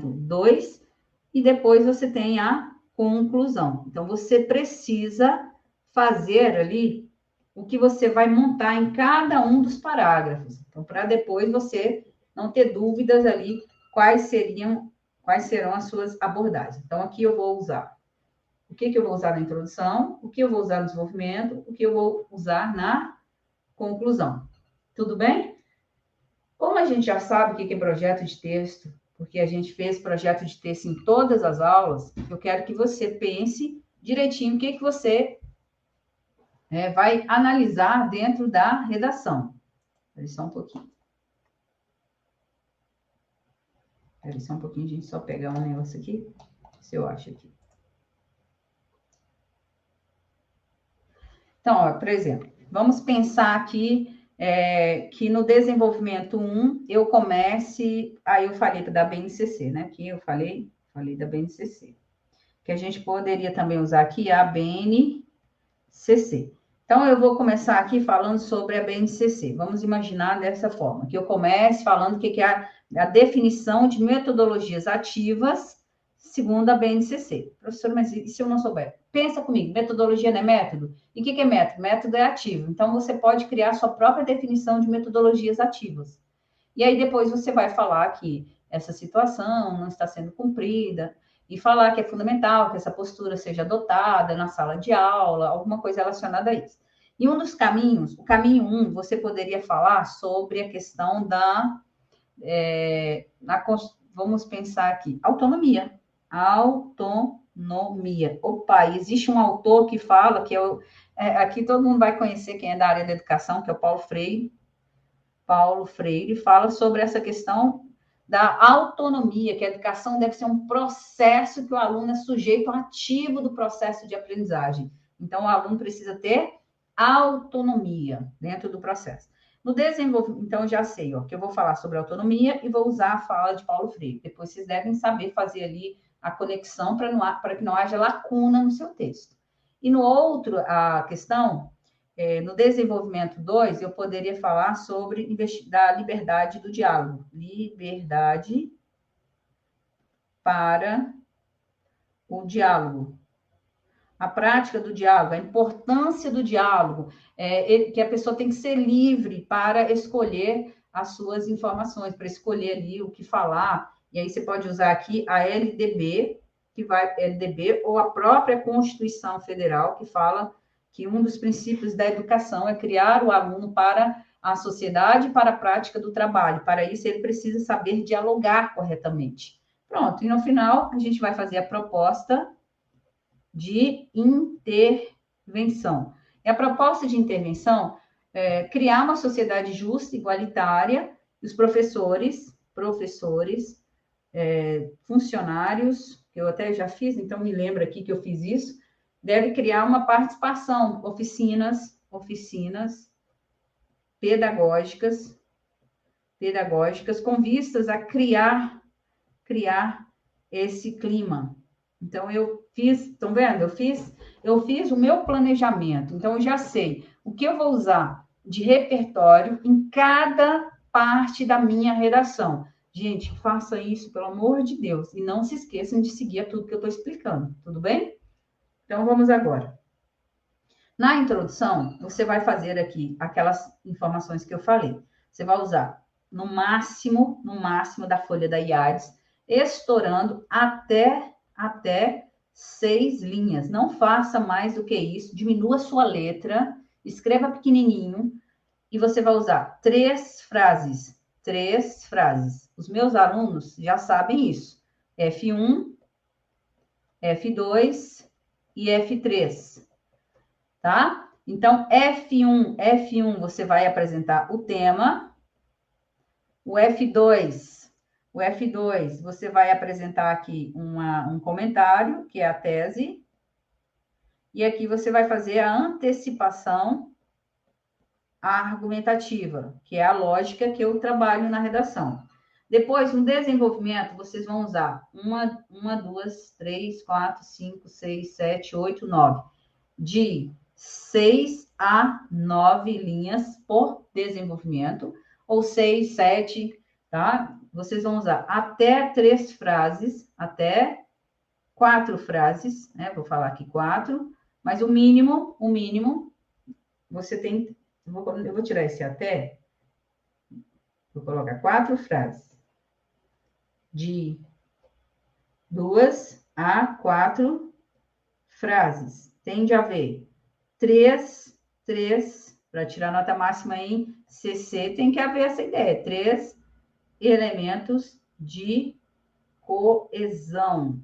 2 e depois você tem a conclusão. Então, você precisa fazer ali o que você vai montar em cada um dos parágrafos. Então, para depois você não ter dúvidas ali quais serão as suas abordagens. Então, aqui eu vou usar o que eu vou usar na introdução, o que eu vou usar no desenvolvimento, o que eu vou usar na conclusão. Tudo bem? Como a gente já sabe o que é projeto de texto, porque a gente fez projeto de texto em todas as aulas, eu quero que você pense direitinho o que você vai analisar dentro da redação. Espera só um pouquinho. Espera só um pouquinho, gente, só pegar um negócio aqui, se eu acho aqui. Então, ó, por exemplo, vamos pensar aqui que no desenvolvimento 1 eu comece, aí eu falei da BNCC, né? Aqui eu falei da BNCC. Que a gente poderia também usar aqui a BNCC. Então, eu vou começar aqui falando sobre a BNCC. Vamos imaginar dessa forma, que eu comece falando o que é a definição de metodologias ativas segundo a BNCC. Professor, mas e se eu não souber? Pensa comigo, metodologia não é método? E o que é método? Método é ativo. Então, você pode criar sua própria definição de metodologias ativas. E aí, depois você vai falar que essa situação não está sendo cumprida, e falar que é fundamental que essa postura seja adotada na sala de aula, alguma coisa relacionada a isso. E um dos caminhos, o caminho 1, você poderia falar sobre a questão vamos pensar aqui, autonomia. Opa, existe um autor que fala, aqui todo mundo vai conhecer quem é da área da educação, que é o Paulo Freire. Paulo Freire fala sobre essa questão da autonomia, que a educação deve ser um processo que o aluno é sujeito ativo do processo de aprendizagem. Então, o aluno precisa ter autonomia dentro do processo. No desenvolvimento, então, eu já sei, ó, que eu vou falar sobre autonomia e vou usar a fala de Paulo Freire. Depois vocês devem saber fazer ali a conexão para que não haja lacuna no seu texto. E no outro, a questão, no desenvolvimento 2, eu poderia falar sobre da liberdade do diálogo. Liberdade para o diálogo. A prática do diálogo, a importância do diálogo, que a pessoa tem que ser livre para escolher as suas informações, para escolher ali o que falar. E aí você pode usar aqui a LDB, LDB, ou a própria Constituição Federal, que fala que um dos princípios da educação é criar o aluno para a sociedade e para a prática do trabalho. Para isso, ele precisa saber dialogar corretamente. Pronto, e no final, a gente vai fazer a proposta de intervenção. E a proposta de intervenção é criar uma sociedade justa, igualitária, e os professores, funcionários, que eu até já fiz, então me lembro aqui que eu fiz isso, deve criar uma participação, oficinas pedagógicas com vistas a criar esse clima. Então, eu fiz, estão vendo? Eu fiz o meu planejamento. Então, eu já sei o que eu vou usar de repertório em cada parte da minha redação. Gente, faça isso, pelo amor de Deus. E não se esqueçam de seguir tudo que eu estou explicando. Tudo bem? Então, vamos agora. Na introdução, você vai fazer aqui aquelas informações que eu falei. Você vai usar no máximo da folha da IADES, estourando até 6 linhas. Não faça mais do que isso. Diminua a sua letra, escreva pequenininho e você vai usar 3 frases. 3 frases. Os meus alunos já sabem isso. F1, F2 e F3. Tá? Então, F1 você vai apresentar o tema. O F2, você vai apresentar aqui um comentário, que é a tese. E aqui você vai fazer a antecipação argumentativa, que é a lógica que eu trabalho na redação. Depois, no desenvolvimento, vocês vão usar 1, 2, 3, 4, 5, 6, 7, 8, 9. De 6 a 9 linhas por desenvolvimento, ou 6, 7, tá? Vocês vão usar até 3 frases, até 4 frases, né? Vou falar aqui 4, mas o mínimo, você tem, eu vou tirar esse até, vou colocar 4 frases, de 2 a 4 frases. Tem de haver 3, para tirar nota máxima em CC, tem que haver essa ideia, 3 elementos de coesão.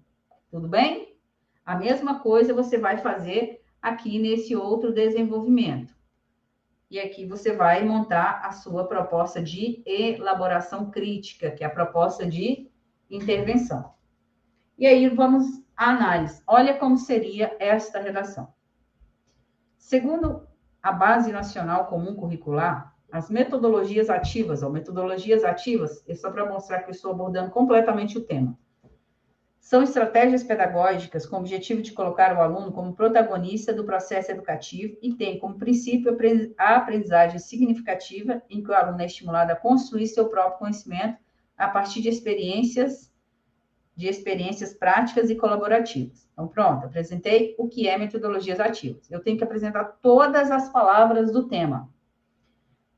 Tudo bem? A mesma coisa você vai fazer aqui nesse outro desenvolvimento. E aqui você vai montar a sua proposta de elaboração crítica, que é a proposta de intervenção. E aí vamos à análise. Olha como seria esta redação. Segundo a Base Nacional Comum Curricular, as metodologias ativas, é só para mostrar que eu estou abordando completamente o tema. São estratégias pedagógicas com o objetivo de colocar o aluno como protagonista do processo educativo e tem como princípio a aprendizagem significativa, em que o aluno é estimulado a construir seu próprio conhecimento a partir de experiências práticas e colaborativas. Então, pronto, apresentei o que é metodologias ativas. Eu tenho que apresentar todas as palavras do tema.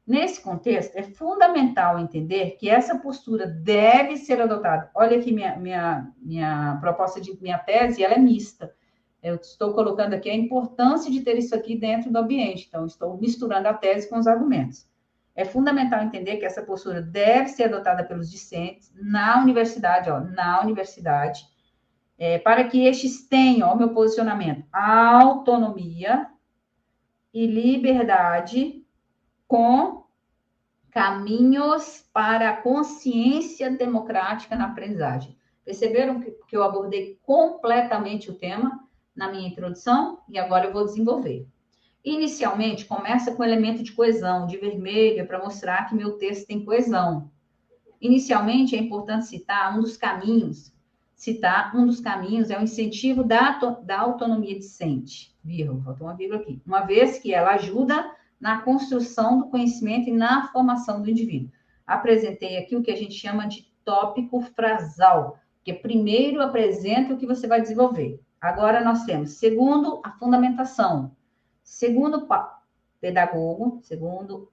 Nesse contexto, é fundamental entender que essa postura deve ser adotada. Olha aqui minha proposta minha tese, ela é mista. Eu estou colocando aqui a importância de ter isso aqui dentro do ambiente. Então, estou misturando a tese com os argumentos. É fundamental entender que essa postura deve ser adotada pelos discentes na universidade, para que estes tenham, o meu posicionamento, autonomia e liberdade com caminhos para a consciência democrática na aprendizagem. Perceberam que eu abordei completamente o tema na minha introdução e agora eu vou desenvolver. Inicialmente, começa com o elemento de coesão, de vermelho, para mostrar que meu texto tem coesão. Inicialmente, é importante citar um dos caminhos. Citar um dos caminhos é o incentivo da autonomia discente. Vírgula, faltou uma vírgula aqui. Uma vez que ela ajuda na construção do conhecimento e na formação do indivíduo. Apresentei aqui o que a gente chama de tópico frasal, que primeiro apresenta o que você vai desenvolver. Agora nós temos, segundo, a fundamentação. Segundo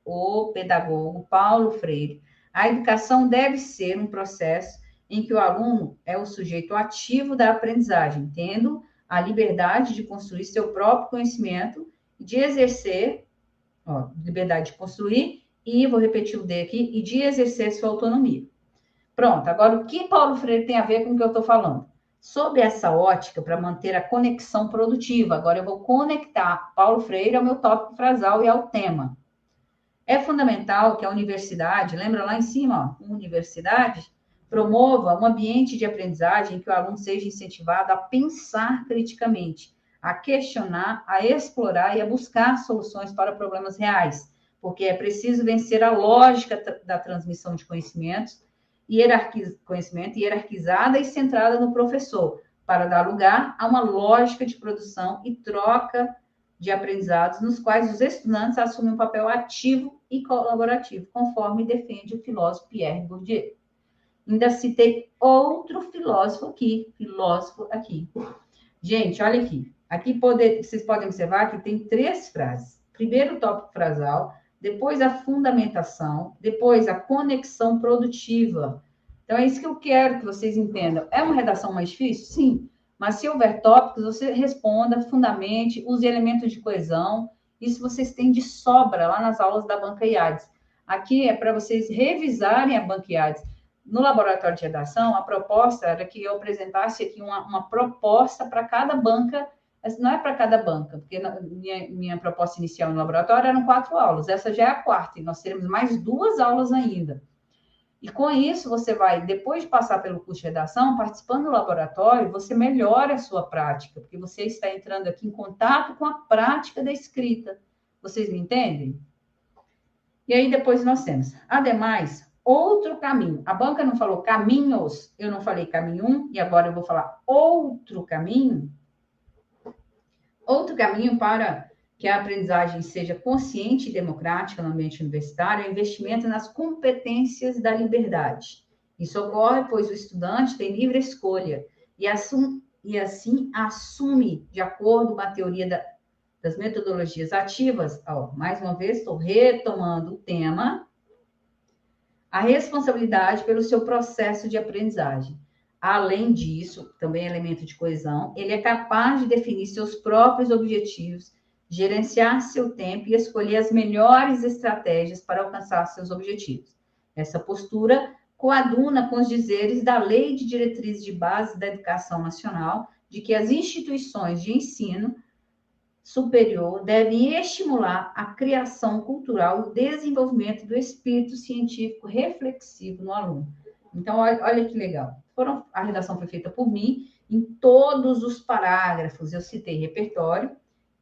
o pedagogo Paulo Freire, a educação deve ser um processo em que o aluno é o sujeito ativo da aprendizagem, tendo a liberdade de construir seu próprio conhecimento, de exercer, liberdade de construir, e vou repetir o D aqui, e de exercer sua autonomia. Pronto, agora o que Paulo Freire tem a ver com o que eu estou falando? Sob essa ótica, para manter a conexão produtiva, agora eu vou conectar Paulo Freire ao meu tópico frasal e ao tema. É fundamental que a universidade, lembra lá em cima, universidade, promova um ambiente de aprendizagem em que o aluno seja incentivado a pensar criticamente, a questionar, a explorar e a buscar soluções para problemas reais, porque é preciso vencer a lógica da transmissão de conhecimentos hierarquizada e centrada no professor, para dar lugar a uma lógica de produção e troca de aprendizados, nos quais os estudantes assumem um papel ativo e colaborativo, conforme defende o filósofo Pierre Bourdieu. Ainda citei outro filósofo aqui. Gente, olha aqui. Aqui vocês podem observar que tem 3 frases. Primeiro o tópico frasal, depois a fundamentação, depois a conexão produtiva. Então, é isso que eu quero que vocês entendam. É uma redação mais difícil? Sim. Mas se houver tópicos, você responda, fundamente, use elementos de coesão. Isso vocês têm de sobra lá nas aulas da Banca IADES. Aqui é para vocês revisarem a Banca IADES. No laboratório de redação, a proposta era que eu apresentasse aqui uma proposta para cada banca. Não é para cada banca, porque minha proposta inicial no laboratório eram 4 aulas. Essa já é a 4ª, e nós teremos mais 2 aulas ainda. E com isso, você vai, depois de passar pelo curso de redação, participando do laboratório, você melhora a sua prática, porque você está entrando aqui em contato com a prática da escrita. Vocês me entendem? E aí, depois nós temos, ademais, outro caminho. A banca não falou caminhos, eu não falei caminho 1, e agora eu vou falar outro caminho. Outro caminho para que a aprendizagem seja consciente e democrática no ambiente universitário é o investimento nas competências da liberdade. Isso ocorre pois o estudante tem livre escolha e assim assume, de acordo com a teoria das metodologias ativas, mais uma vez estou retomando o tema, a responsabilidade pelo seu processo de aprendizagem. Além disso, também é elemento de coesão, ele é capaz de definir seus próprios objetivos, gerenciar seu tempo e escolher as melhores estratégias para alcançar seus objetivos. Essa postura coaduna com os dizeres da Lei de Diretrizes de Base da Educação Nacional, de que as instituições de ensino superior devem estimular a criação cultural e o desenvolvimento do espírito científico reflexivo no aluno. Então, olha que legal. A redação foi feita por mim, em todos os parágrafos eu citei repertório,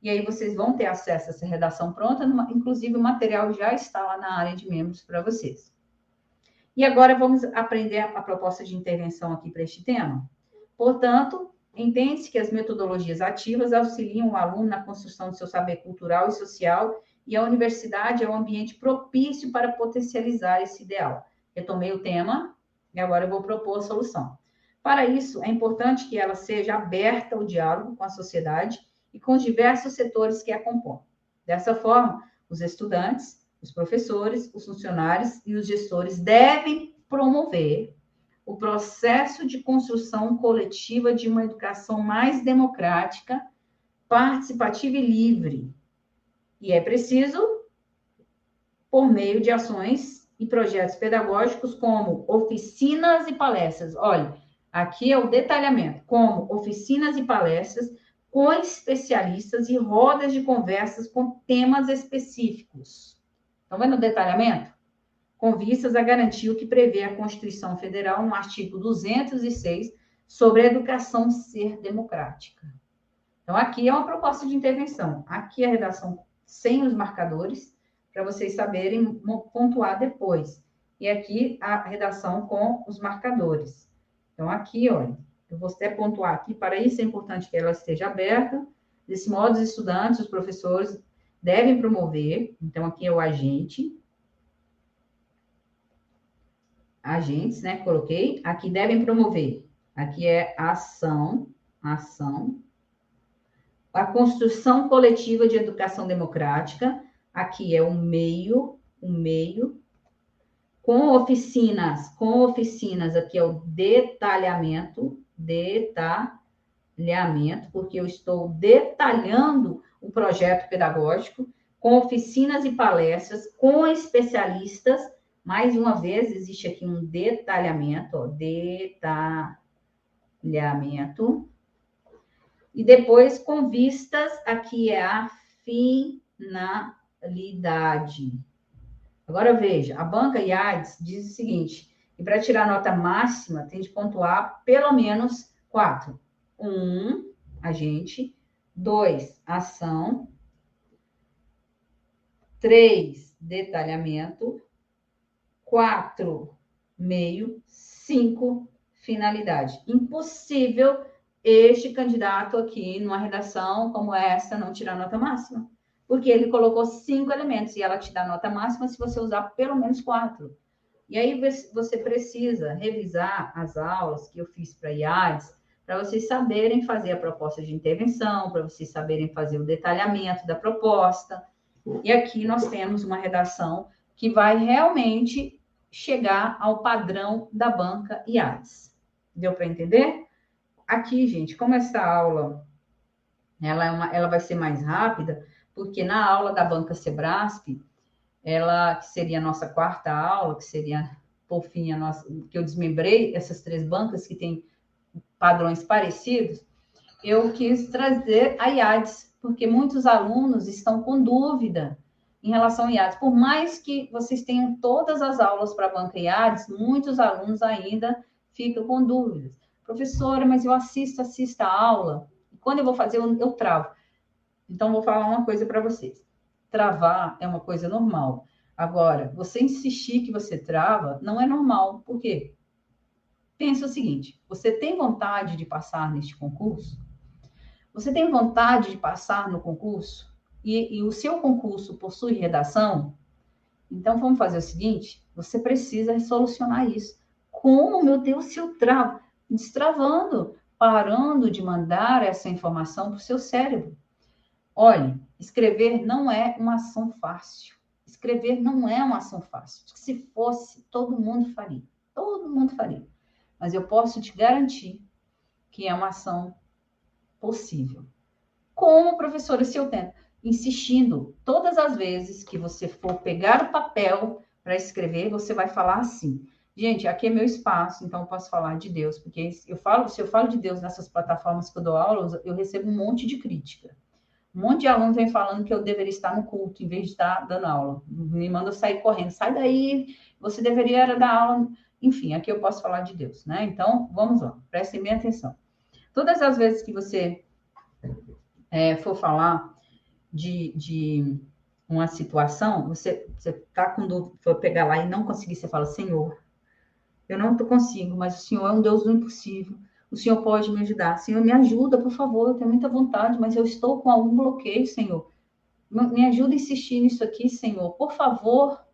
e aí vocês vão ter acesso a essa redação pronta, inclusive o material já está lá na área de membros para vocês. E agora vamos aprender a proposta de intervenção aqui para este tema. Portanto, entende-se que as metodologias ativas auxiliam o aluno na construção do seu saber cultural e social, e a universidade é um ambiente propício para potencializar esse ideal. Retomei o tema, e agora eu vou propor a solução. Para isso, é importante que ela seja aberta ao diálogo com a sociedade e com os diversos setores que a compõem. Dessa forma, os estudantes, os professores, os funcionários e os gestores devem promover o processo de construção coletiva de uma educação mais democrática, participativa e livre. E é preciso, por meio de ações e projetos pedagógicos como oficinas e palestras. Olha, aqui é o detalhamento, como oficinas e palestras com especialistas e rodas de conversas com temas específicos. Estão vendo o detalhamento? Com vistas a garantir o que prevê a Constituição Federal no artigo 206 sobre a educação ser democrática. Então, aqui é uma proposta de intervenção. Aqui a redação sem os marcadores, para vocês saberem pontuar depois. E aqui a redação com os marcadores. Então, aqui, olha, eu vou até pontuar aqui, para isso é importante que ela esteja aberta. Desse modo, os estudantes, os professores devem promover. Então, aqui é o agente. Agentes, né? Coloquei. Aqui devem promover. Aqui é ação. A construção coletiva de educação democrática. Aqui é o meio. Com oficinas, aqui é o detalhamento, porque eu estou detalhando o projeto pedagógico, com oficinas e palestras, com especialistas. Mais uma vez, existe aqui um detalhamento, ó, detalhamento. E depois, com vistas, aqui é a finalidade. Agora, veja, a banca IADES diz o seguinte, que para tirar nota máxima, tem de pontuar pelo menos 4. 1, agente. 2, ação. 3, detalhamento. 4, meio. 5, finalidade. Impossível este candidato aqui, numa redação como essa, não tirar nota máxima. Porque ele colocou 5 elementos e ela te dá nota máxima se você usar pelo menos 4. E aí você precisa revisar as aulas que eu fiz para IADES, para vocês saberem fazer a proposta de intervenção, para vocês saberem fazer o detalhamento da proposta. E aqui nós temos uma redação que vai realmente chegar ao padrão da banca IADES. Deu para entender? Aqui, gente, como essa aula ela vai ser mais rápida, porque na aula da banca Sebrasp, ela que seria a nossa quarta aula, que seria, por fim, que eu desmembrei essas 3 bancas que têm padrões parecidos, eu quis trazer a IADES, porque muitos alunos estão com dúvida em relação ao IADES. Por mais que vocês tenham todas as aulas para a banca IADES, muitos alunos ainda ficam com dúvidas. Professora, mas eu assisto a aula, e quando eu vou fazer, eu travo. Então, vou falar uma coisa para vocês. Travar é uma coisa normal. Agora, você insistir que você trava, não é normal. Por quê? Pensa o seguinte, você tem vontade de passar neste concurso? Você tem vontade de passar no concurso? E o seu concurso possui redação? Então, vamos fazer o seguinte, você precisa solucionar isso. Como, meu Deus, se eu travo? Destravando, parando de mandar essa informação para o seu cérebro. Olhe, escrever não é uma ação fácil. Escrever não é uma ação fácil. Se fosse, todo mundo faria. Todo mundo faria. Mas eu posso te garantir que é uma ação possível. Como, professora, se eu tento? Insistindo, todas as vezes que você for pegar o papel para escrever, você vai falar assim. Gente, aqui é meu espaço, então eu posso falar de Deus, porque se eu falo de Deus nessas plataformas que eu dou aula, eu recebo um monte de crítica. Um monte de alunos vem falando que eu deveria estar no culto, em vez de estar dando aula. Me manda eu sair correndo. Sai daí, você deveria dar aula. Enfim, aqui eu posso falar de Deus, né? Então, vamos lá, prestem bem atenção. Todas as vezes que você for falar de uma situação, você tá com dúvida, for pegar lá e não conseguir, você fala, Senhor, eu não consigo, mas o Senhor é um Deus do impossível. O Senhor pode me ajudar. Senhor, me ajuda, por favor. Eu tenho muita vontade, mas eu estou com algum bloqueio, Senhor. Me ajuda a insistir nisso aqui, Senhor. Por favor,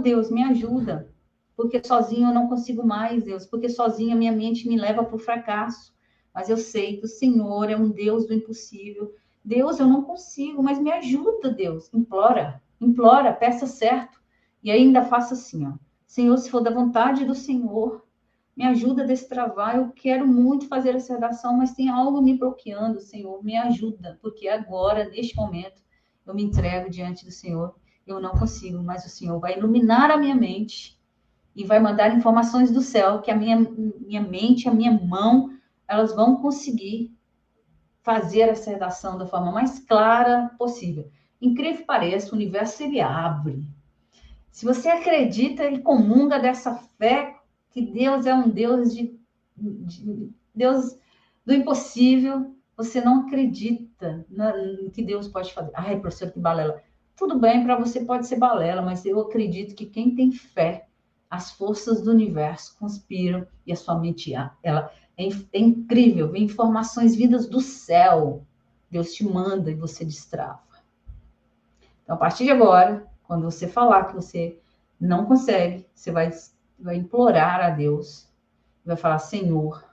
Deus, me ajuda. Porque sozinho eu não consigo mais, Deus. Porque sozinha minha mente me leva para o fracasso. Mas eu sei que o Senhor é um Deus do impossível. Deus, eu não consigo, mas me ajuda, Deus. Implora, peça certo. E ainda faça assim, ó. Senhor, se for da vontade do Senhor, me ajuda a destravar. Eu quero muito fazer essa redação, mas tem algo me bloqueando, Senhor. Me ajuda, porque agora, neste momento, eu me entrego diante do Senhor. Eu não consigo, mas o Senhor vai iluminar a minha mente e vai mandar informações do céu que a minha mente, a minha mão, elas vão conseguir fazer essa redação da forma mais clara possível. Incrível que pareça, o universo ele abre. Se você acredita e comunga dessa fé que Deus é um Deus Deus do impossível, você não acredita no que Deus pode fazer. Ai, professor, que balela. Tudo bem, para você pode ser balela, mas eu acredito que quem tem fé, as forças do universo conspiram e a sua mente, ela é incrível, vem informações vindas do céu. Deus te manda e você destrava. Então, a partir de agora, quando você falar que você não consegue, você vai implorar a Deus, vai falar: Senhor,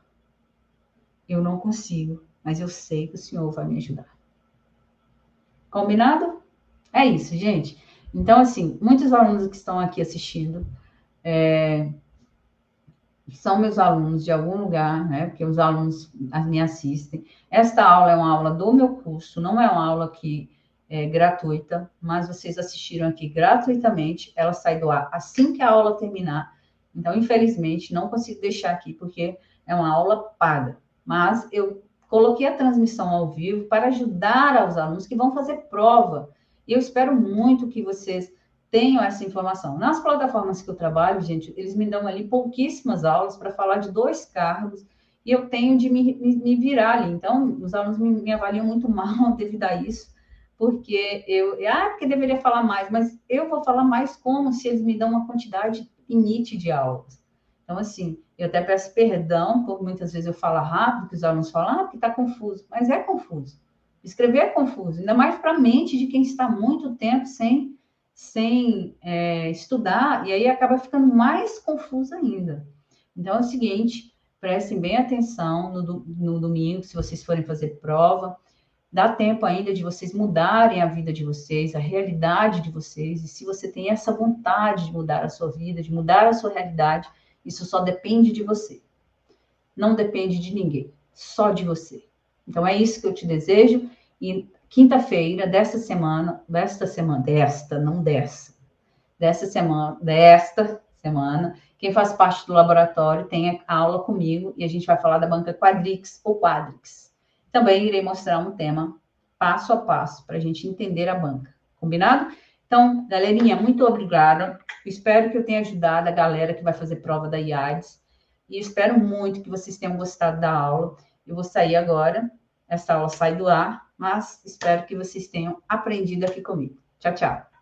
eu não consigo, mas eu sei que o Senhor vai me ajudar. Combinado? É isso, gente. Então, assim, muitos alunos que estão aqui assistindo são meus alunos de algum lugar, né? Porque os alunos me assistem. Esta aula é uma aula do meu curso, não é uma aula que é gratuita, mas vocês assistiram aqui gratuitamente. Ela sai do ar assim que a aula terminar. Então, infelizmente, não consigo deixar aqui porque é uma aula paga. Mas eu coloquei a transmissão ao vivo para ajudar aos alunos que vão fazer prova. E eu espero muito que vocês tenham essa informação. Nas plataformas que eu trabalho, gente, eles me dão ali pouquíssimas aulas para falar de 2 cargos e eu tenho de me virar ali. Então, os alunos me avaliam muito mal devido a isso, porque porque deveria falar mais, mas eu vou falar mais como se eles me dão uma quantidade limite de aulas. Então, assim, eu até peço perdão por muitas vezes eu falar rápido, que os alunos falam, porque está confuso, mas é confuso. Escrever é confuso, ainda mais para a mente de quem está muito tempo sem estudar, e aí acaba ficando mais confuso ainda. Então é o seguinte, prestem bem atenção no domingo, se vocês forem fazer prova, dá tempo ainda de vocês mudarem a vida de vocês, a realidade de vocês, e se você tem essa vontade de mudar a sua vida, de mudar a sua realidade, isso só depende de você. Não depende de ninguém, só de você. Então é isso que eu te desejo, e quinta-feira desta semana, quem faz parte do laboratório tem a aula comigo e a gente vai falar da banca Quadrix ou Quadrix. Também irei mostrar um tema passo a passo para a gente entender a banca. Combinado? Então, galerinha, muito obrigada. Espero que eu tenha ajudado a galera que vai fazer prova da IADES e espero muito que vocês tenham gostado da aula. Eu vou sair agora. Essa aula sai do ar, mas espero que vocês tenham aprendido aqui comigo. Tchau, tchau.